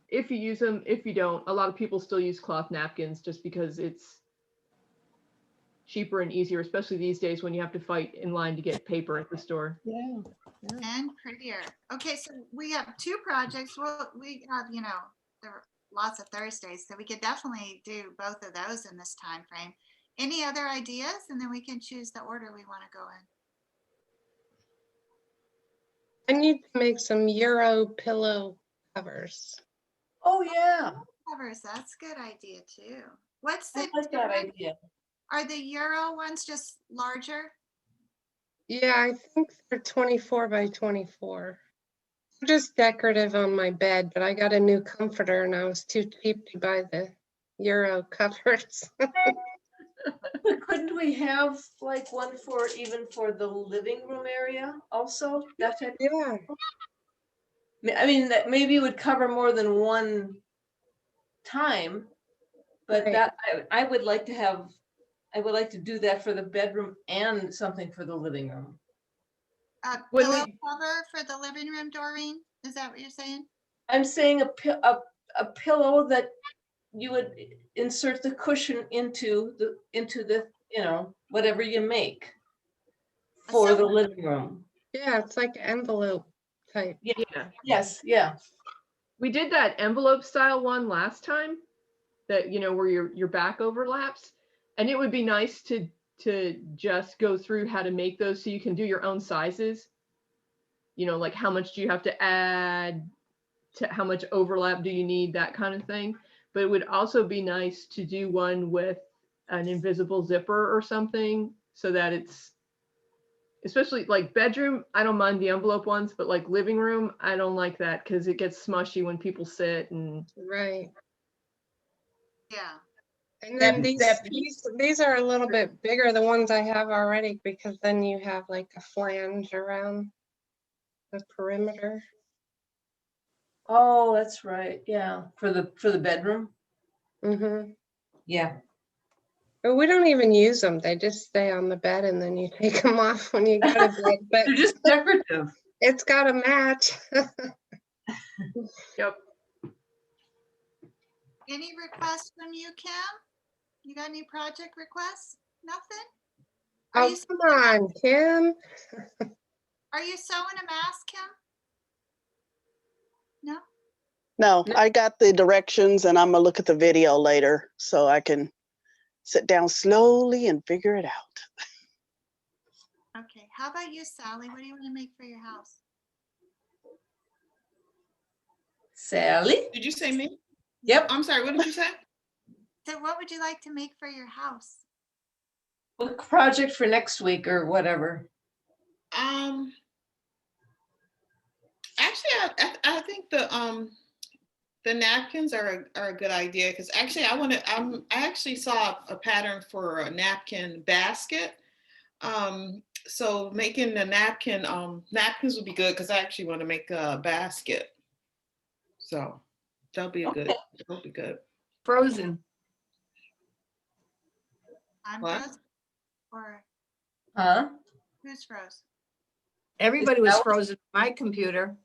if you use them, if you don't, a lot of people still use cloth napkins just because it's cheaper and easier, especially these days when you have to fight in line to get paper at the store. yeah. and prettier. Okay, so we have 2 projects. Well, we have, there are lots of Thursdays, so we could definitely do both of those in this time frame. Any other ideas? And then we can choose the order we want to go in. I need to make some Euro pillow covers. Oh, yeah, Covers, that's a good idea too. What's I the, like that idea. are the Euro ones just larger? Yeah, I think they're 24 by 24. Just decorative on my bed, but I got a new comforter and I was too cheap to buy the Euro covers. But couldn't we have like one for the living room area also? That type. Yeah, That maybe would cover more than one time, but Right. that I would like to do that for the bedroom and something for the living room. When Pillow we- cover for the living room, Doreen? Is that what you're saying? I'm saying a pillow that you would insert the cushion into the whatever you make for the living room. yeah, it's like envelope type. Yeah, Yes, yeah. we did that envelope style one last time that, where your back overlaps. And it would be nice to just go through how to make those so you can do your own sizes. Like how much do you have to add, to how much overlap do you need, that kind of thing. But it would also be nice to do one with an invisible zipper or something so that it's, especially like bedroom, I don't mind the envelope ones, but like living room, I don't like that because it gets smushy when people sit and. Right. Yeah. And That- then that these are a little bit bigger, the ones I have already, because then you have like a flange around the perimeter. Oh, that's right. Yeah, for the bedroom. Mm-hmm. Yeah. But we don't even use them. They just stay on the bed and then you take them off when you go to bed. But They're just decorative. it's got to match. Yep. Any requests from you, Kim? You got any project requests? Nothing? Are Oh, you come on, Kim. Are you sewing a mask, Kim? No? No, I got the directions and I'm gonna look at the video later so I can sit down slowly and figure it out. Okay. How about you, Sally? What do you want to make for your house? Sally? Did you say me? Yep. I'm sorry, what did you say? So what would you like to make for your house? Book project for next week or whatever. Actually, I think the napkins are a good idea because actually I actually saw a pattern for a napkin basket. So making the napkins would be good because I actually want to make a basket. So that'll be good. Frozen. I'm What? frozen. Or Huh? who's froze? Everybody was Sally? frozen on my computer.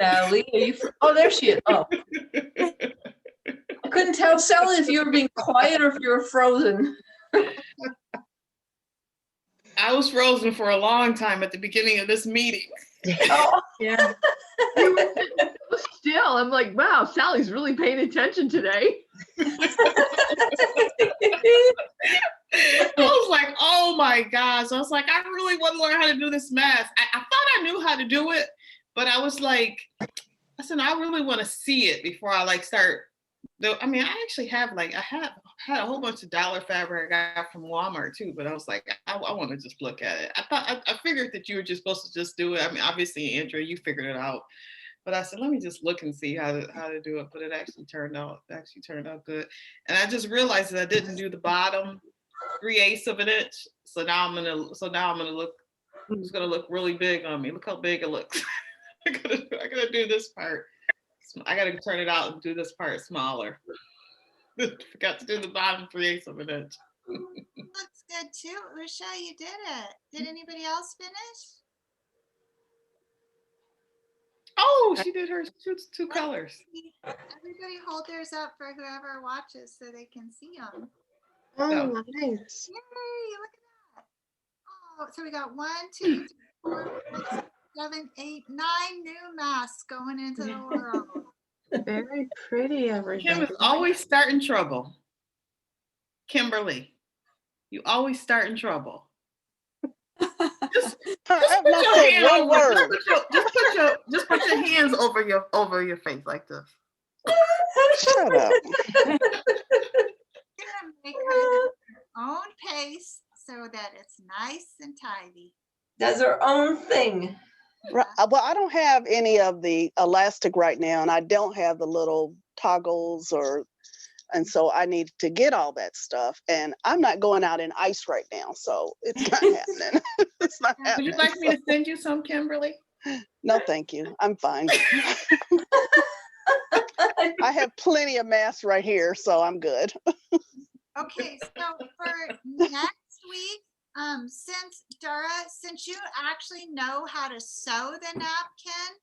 Sally, are you? Oh, there she is. Oh, I couldn't tell, Sally, if you were being quiet or if you were frozen. I was frozen for a long time at the beginning of this meeting. Oh. Yeah. Still, I'm like, wow, Sally's really paying attention today. I was like, oh my gosh. I was like, I really want to learn how to do this mask. I thought I knew how to do it, but I was like, I said, I really want to see it before I like start. I mean, I actually have I had a whole bunch of dollar fabric I got from Walmart too, but I was like, I want to just look at it. I figured that you were just supposed to just do it. I mean, obviously, Andrea, you figured it out. But I said, let me just look and see how to do it. But it actually turned out good. And I just realized that I didn't do the bottom 3/8 of an inch. So now I'm gonna look. It's gonna look really big on me. Look how big it looks. I gotta do this part. I gotta turn it out and do this part smaller. Forgot to do the bottom 3/8 of an inch. Looks good too. Rochelle, you did it. Did anybody else finish? Oh, she did her two colors. Everybody hold theirs up for whoever watches so they can see them. Oh, So. nice. Yay, look at that. Oh, so we got 1, 2, 3, 4, 5, 6, 7, 8, 9 new masks going into the world. Very pretty, Kim everybody. is always starting trouble. Kimberly, you always start in trouble. Just I've put not your said hand one over. word. Just put your hands over your face like this. Shut up. You're gonna make hers at her own pace so that it's nice and tidy. Does her own thing. Right. Well, I don't have any of the elastic right now, and I don't have the little toggles and so I need to get all that stuff. And I'm not going out in ice right now, so it's not happening. It's not Would happening. you like me to send you some, Kimberly? No, thank you. I'm fine. I have plenty of masks right here, so I'm good. Okay, so for next week, since you actually know how to sew the napkin,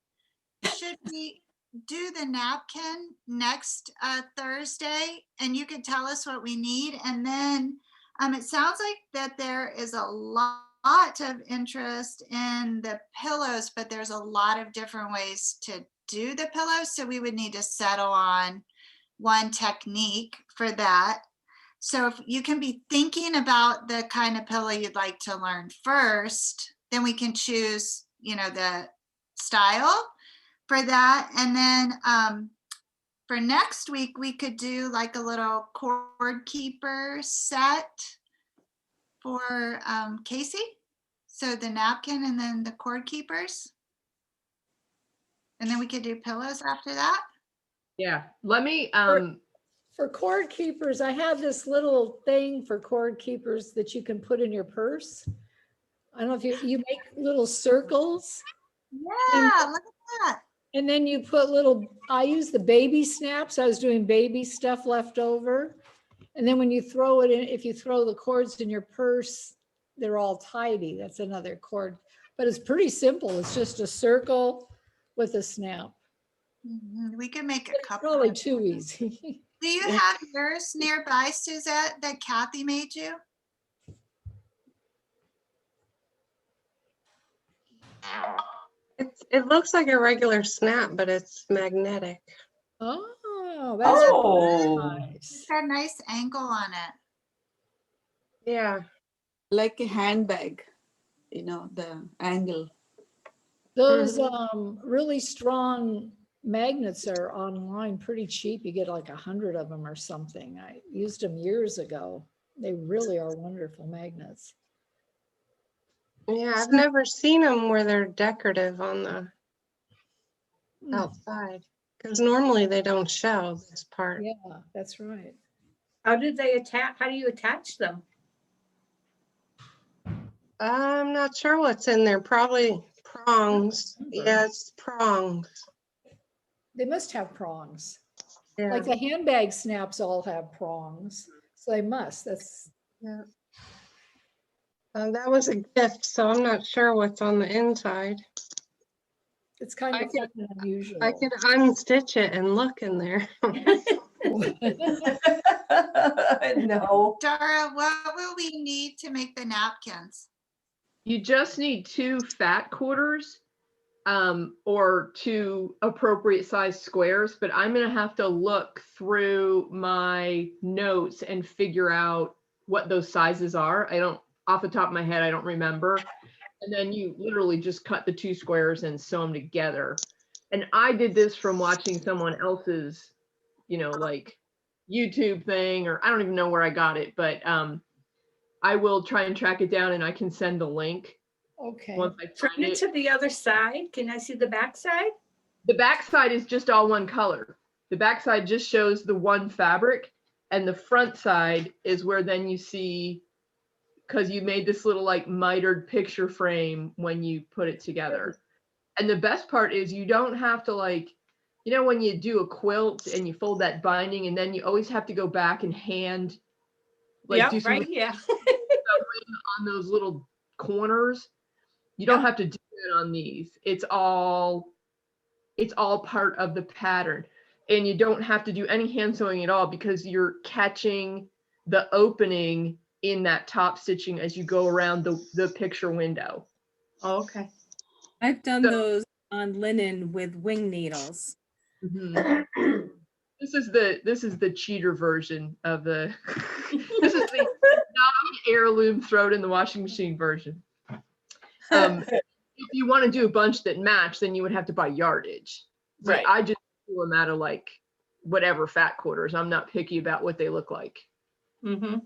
should we do the napkin next Thursday? And you can tell us what we need. And then it sounds like that there is a lot of interest in the pillows, but there's a lot of different ways to do the pillows. So we would need to settle on one technique for that. So if you can be thinking about the kind of pillow you'd like to learn first, then we can choose, the style for that. And then for next week, we could do like a little cord keeper set for Casey. So the napkin and then the cord keepers. And then we could do pillows after that. Yeah, let me, For cord keepers, I have this little thing for cord keepers that you can put in your purse. I don't know if you make little circles. Yeah, look at that. And then you put little, I use the baby snaps. I was doing baby stuff left over. And then when you throw it in, if you throw the cords in your purse, they're all tidy. That's another cord. But it's pretty simple. It's just a circle with a snap. We can make a It's couple. probably too easy. Do you have yours nearby, Suzette, that Kathy made you? It looks like a regular snap, but it's magnetic. Oh, that's Oh, nice. It's got a nice angle on it. Yeah. Like a handbag, you know, the angle. Those really strong magnets are online pretty cheap. You get like 100 of them or something. I used them years ago. They really are wonderful magnets. Yeah, I've never seen them where they're decorative on the outside, because normally they don't show this part. Yeah, that's right. How do you attach them? I'm not sure what's in there. Probably prongs. Yeah, it's prongs. They must have prongs. Yeah. Like the handbag snaps all have prongs. So they must. That's Yeah. That was a gift, so I'm not sure what's on the inside. it's kind I of fun and unusual. I could unstitch it and look in there. no. Dara, what will we need to make the napkins? You just need 2 fat quarters or 2 appropriate size squares, but I'm gonna have to look through my notes and figure out what those sizes are. I don't, off the top of my head, I don't remember. And then you literally just cut the 2 squares and sew them together. And I did this from watching someone else's, you know, like YouTube thing, or I don't even know where I got it, but I will try and track it down and I can send the link Okay. once I Turn find it it. to the other side. Can I see the back side? The back side is just all one color. The back side just shows the one fabric, and the front side is where then you see, because you made this little like mitered picture frame when you put it together. And the best part is you don't have to, like, you know, when you do a quilt and you fold that binding and then you always have to go back and hand, like, Yeah, do some right here. on those little corners. You don't have to do it on these. It's all part of the pattern. And you don't have to do any hand sewing at all because you're catching the opening in that top stitching as you go around the picture window. Okay. I've done So- those on linen with wing needles. Mhm. This is the cheater version of the this is the not heirloom, throw it in the washing machine version. If you want to do a bunch that match, then you would have to buy yardage. But Right. I just do them out of like whatever fat quarters. I'm not picky about what they look like. Mm-hmm.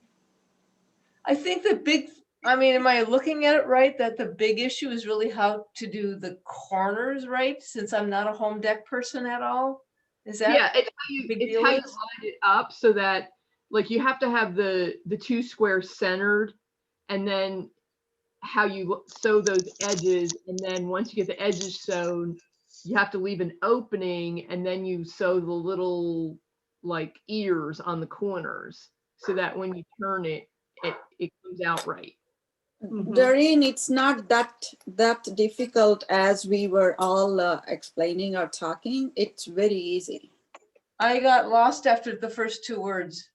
I think the big, I mean, am I looking at it right? That the big issue is really how to do the corners right, since I'm not a home deck person at all? Is that? Yeah, it's big how deal you is? line it up so that, like, you have to have the 2 squares centered, and then how you sew those edges, and then once you get the edges sewn, you have to leave an opening, and then you sew the little like ears on the corners so that when you turn it, it comes out right. Doreen, it's not that difficult as we were all explaining or talking. It's very easy. I got lost after the first 2 words.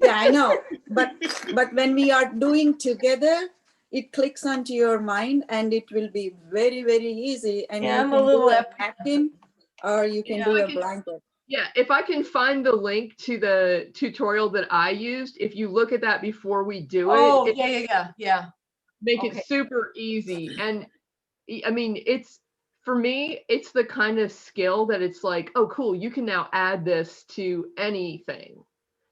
Yeah, I know. But when we are doing together, it clicks onto your mind and it will be very, very easy. And Yeah, you I'm can a little do a ep- napkin or you can Yeah, do I a can- blanket. Yeah, if I can find the link to the tutorial that I used, if you look at that before we do Oh, it, yeah. make Okay. it super easy. And I mean, for me, it's the kind of skill that it's like, oh, cool, you can now add this to anything.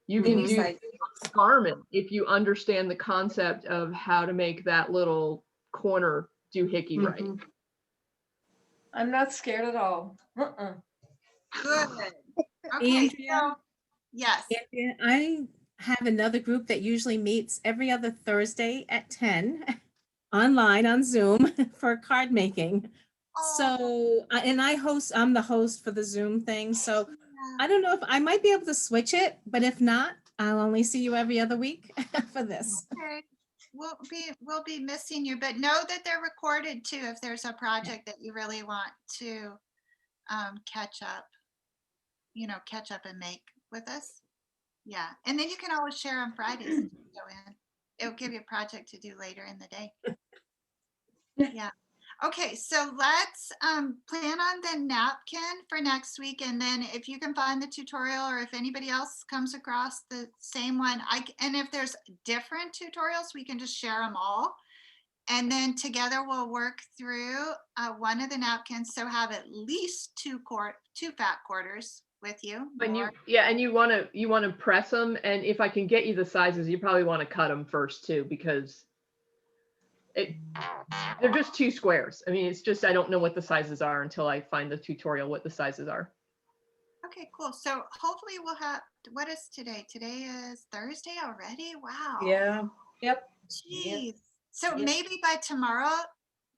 You can Any do size. a garment if you understand the concept of how to make that little corner doohickey right. I'm not scared at all. Good. Okay, Andrea? so, yes. Andrea, I have another group that usually meets every other Thursday at 10 online on Zoom for card making. So, and I'm the host for the Zoom thing. So I don't know if I might be able to switch it, but if not, I'll only see you every other week for this. Okay. We'll be missing you, but know that they're recorded too. If there's a project that you really want to catch up and make with us. Yeah, and then you can always share on Fridays. Joanne. It'll give you a project to do later in the day. Yeah. Okay, so let's plan on the napkin for next week, and then if you can find the tutorial, or if anybody else comes across the same one, and if there's different tutorials, we can just share them all, and then together we'll work through one of the napkins. So have at least two fat quarters with you. And more. you want to press them, and if I can get you the sizes, you probably want to cut them first too, because they're just two squares. I mean, it's just, I don't know what the sizes are until I find the tutorial what the sizes are. Okay, cool. So hopefully we'll have, what is today? Today is Thursday already? Wow. Yeah. Yep. Jeez. So Yep. maybe by tomorrow,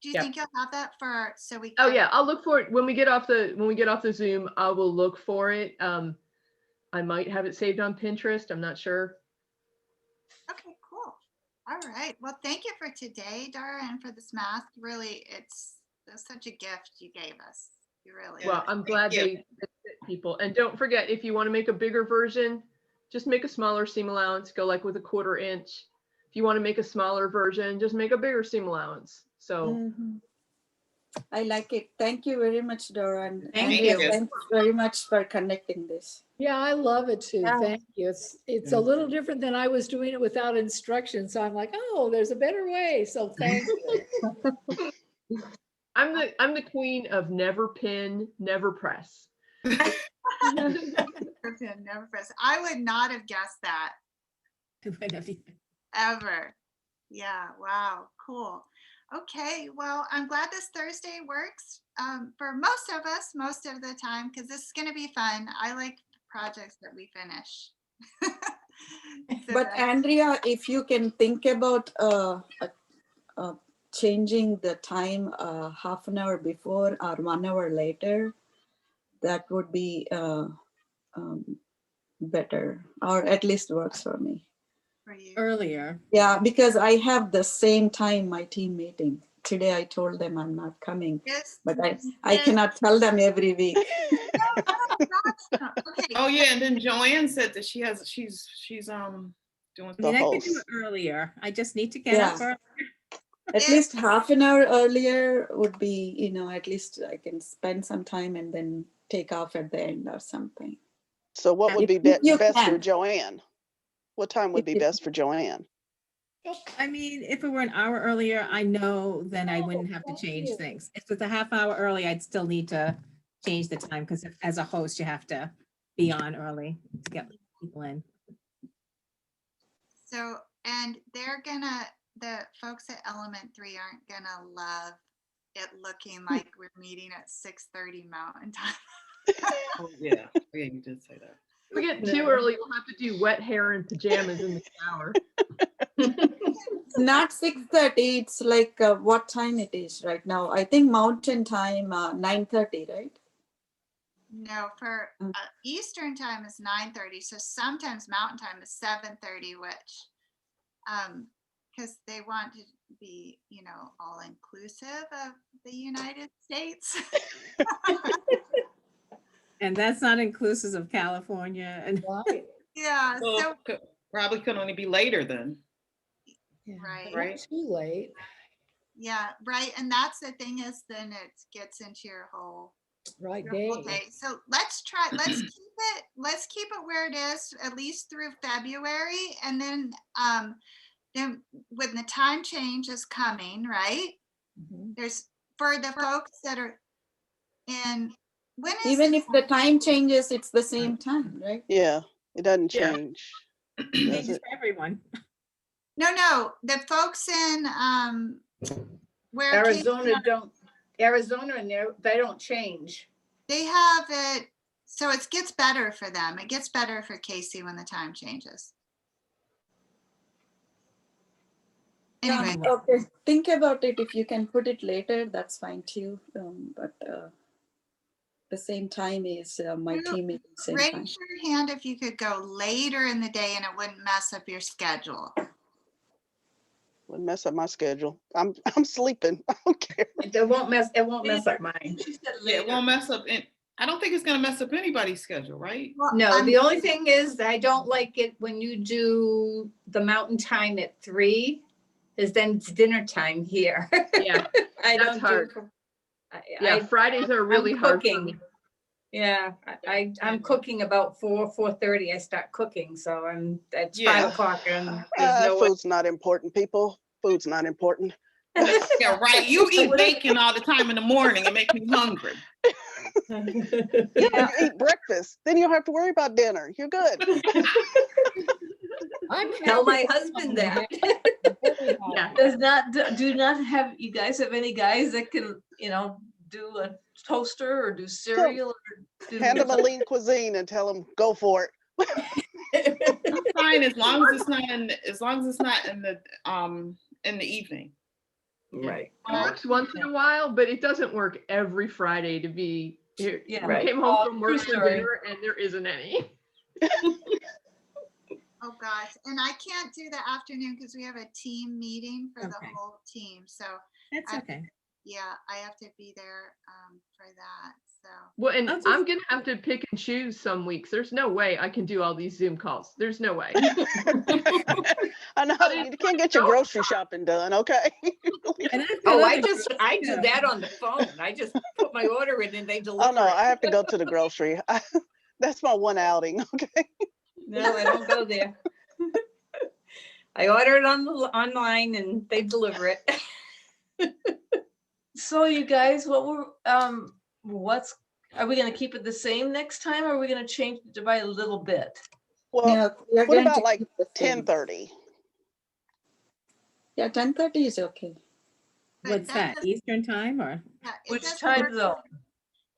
do you Yep. think you'll have that so we Oh can? yeah, I'll look for it when we get off the Zoom. I will look for it. I might have it saved on Pinterest. I'm not sure. Okay, cool. All right. Well, thank you for today, Dara, and for this mask. Really, it's such a gift you gave us. You really. Well, I'm glad they fit people. And don't forget, if you want to make a bigger version, just make a smaller seam allowance. Go like with a 1/4 inch. If you want to make a smaller version, just make a bigger seam allowance. So. Mhm. I like it. Thank you very much, Dora. And Thank Andrea, you. thanks very much for connecting this. Yeah, I love it too. Yeah. Thank you. It's a little different than I was doing it without instructions. So I'm like, oh, there's a better way. So thank you. I'm the queen of never pin, never press. Never press. I would not have guessed that ever. Yeah. Wow. Cool. Okay. Well, I'm glad this Thursday works for most of us most of the time, because this is going to be fun. I like projects that we finish. So But that's- Andrea, if you can think about changing the time half an hour before or 1 hour later, that would be better, or at least works for me. for you. Earlier. Yeah, because I have the same time my team meeting. Today I told them I'm not coming, Yes. but I yes. cannot tell them every week. Okay. Oh yeah, and then Joanne said that she's doing. I mean, The I could do it host. earlier. I just need to get up Yeah. early. At least half an hour earlier would be, at least I can spend some time and then take off at the end or something. So what would be If you best for can. Joanne? What time would If be you- best for Joanne? I mean, if it were an hour earlier, I know then I wouldn't have to thank change you. things. If it's a half hour early, I'd still need to change the time, because as a host, you have to be on early to get people in. So, and the folks at Element 3 aren't gonna love it looking like we're meeting at 6:30 Mountain Time. Oh yeah, you did say that. If we get too early, we'll have to do wet hair and pajamas in the shower. It's not 6:30, it's like what time it is right now. I think Mountain Time 9:30, right? No, for Eastern Time is 9:30. So sometimes Mountain Time is 7:30, which, because they want to be, all inclusive of the United States. And that's not inclusive of California. And Right. Yeah. So So probably could only be later then. Yeah, Right. not Right. Too late. yeah, right. And that's the thing, is then it gets into your whole Right whole day. day. So let's keep it where it is, at least through February. And then when the time change is coming, right? Mhm. There's, for the folks that are in, when is Even if the time changes, it's the same time, right? Yeah, it doesn't Yeah. change. Does changes it? for everyone. no, the folks in where Arizona and they don't change. they have it, so it gets better for them. It gets better for Casey when the time changes. Yeah, Anyway, okay, think about it. If you can put it later, that's fine too. But the same time is my You team meeting same raise time. your hand if you could go later in the day and it wouldn't mess up your schedule. Would mess up my schedule. I'm sleeping. I don't care. It won't mess up mine. She said Yeah, it later. won't mess up. I don't think it's gonna mess up anybody's schedule, right? Well, No, I'm- the only thing is I don't like it when you do the mountain time at 3, is then it's dinner time here. Yeah, I that's don't hard. do. Yeah, Fridays are really hard for me. Yeah, I'm cooking about 4:30. I start cooking, so it's Yeah. 5 o'clock and there's no way. Food's not important, people. Food's not important. Yeah, right. You eat bacon all the time in the morning. It makes me hungry. Yeah, you eat breakfast. Then you don't have to worry about dinner. You're good. Tell my husband that. Yeah. Do not have, you guys have any guys that can, do a toaster or do cereal or do. Hand them a lean cuisine and tell them go for it. I'm fine as long as it's not in the evening. Right. It works once in a while, but it doesn't work every Friday to be here. Yeah. I Right. came home from True work for story. dinner and there isn't any. Oh gosh, and I can't do the afternoon because we have a team meeting for the Okay. whole team. So That's I- okay. yeah, I have to be there for that. So Well, and I'll just- I'm gonna have to pick and choose some weeks. There's no way I can do all these Zoom calls. There's no way. I know you can't get your grocery shopping done, okay? And I've got Oh, other I groups do too. that on the phone. I just put my order in and they deliver Oh no, it. I have to go to the grocery. That's my one outing, okay? No, I don't go there. I order it online and they deliver it. So you guys, are we gonna keep it the same next time or are we gonna change it by a little bit? Well, Yeah, we are what going about to like keep the same. 10:30? Yeah, 10:30 is okay. but What's that, doesn't- Eastern time or? yeah, it Which doesn't time work- zone?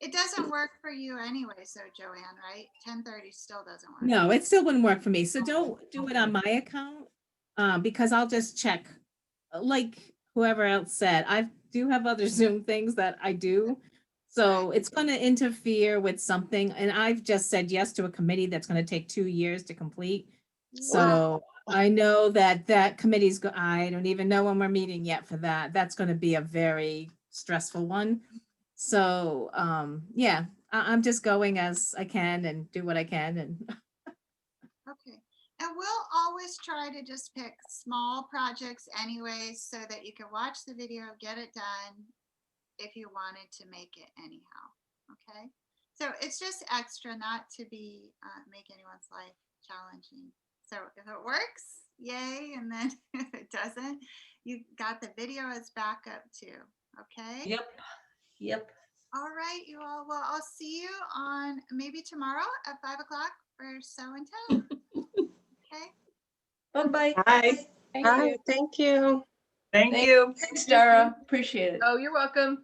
It doesn't work for you anyway, so Joanne, right? 10:30 still doesn't work. No, it still wouldn't work for me. So don't do it on my account. Because I'll just check, like whoever else said, I do have other Zoom things that I do. So it's going to interfere with something. And I've just said yes to a committee that's going to take 2 years to complete. So I know that committee's, I don't even know when we're meeting yet for that. That's going to be a very stressful one. So, yeah, I'm just going as I can and do what I can and. Okay, and we'll always try to just pick small projects anyway, so that you can watch the video, get it done if you wanted to make it anyhow, okay? So it's just extra, not to be, make anyone's life challenging. So if it works, yay, and then if it doesn't, you got the video as backup too, okay? Yep. All right, you all, well, I'll see you on maybe tomorrow at 5 o'clock for show and tell. Okay, Bye-bye. Hi, Hi, thank you. thank you. Thanks, Dara. Appreciate it. Oh, you're welcome.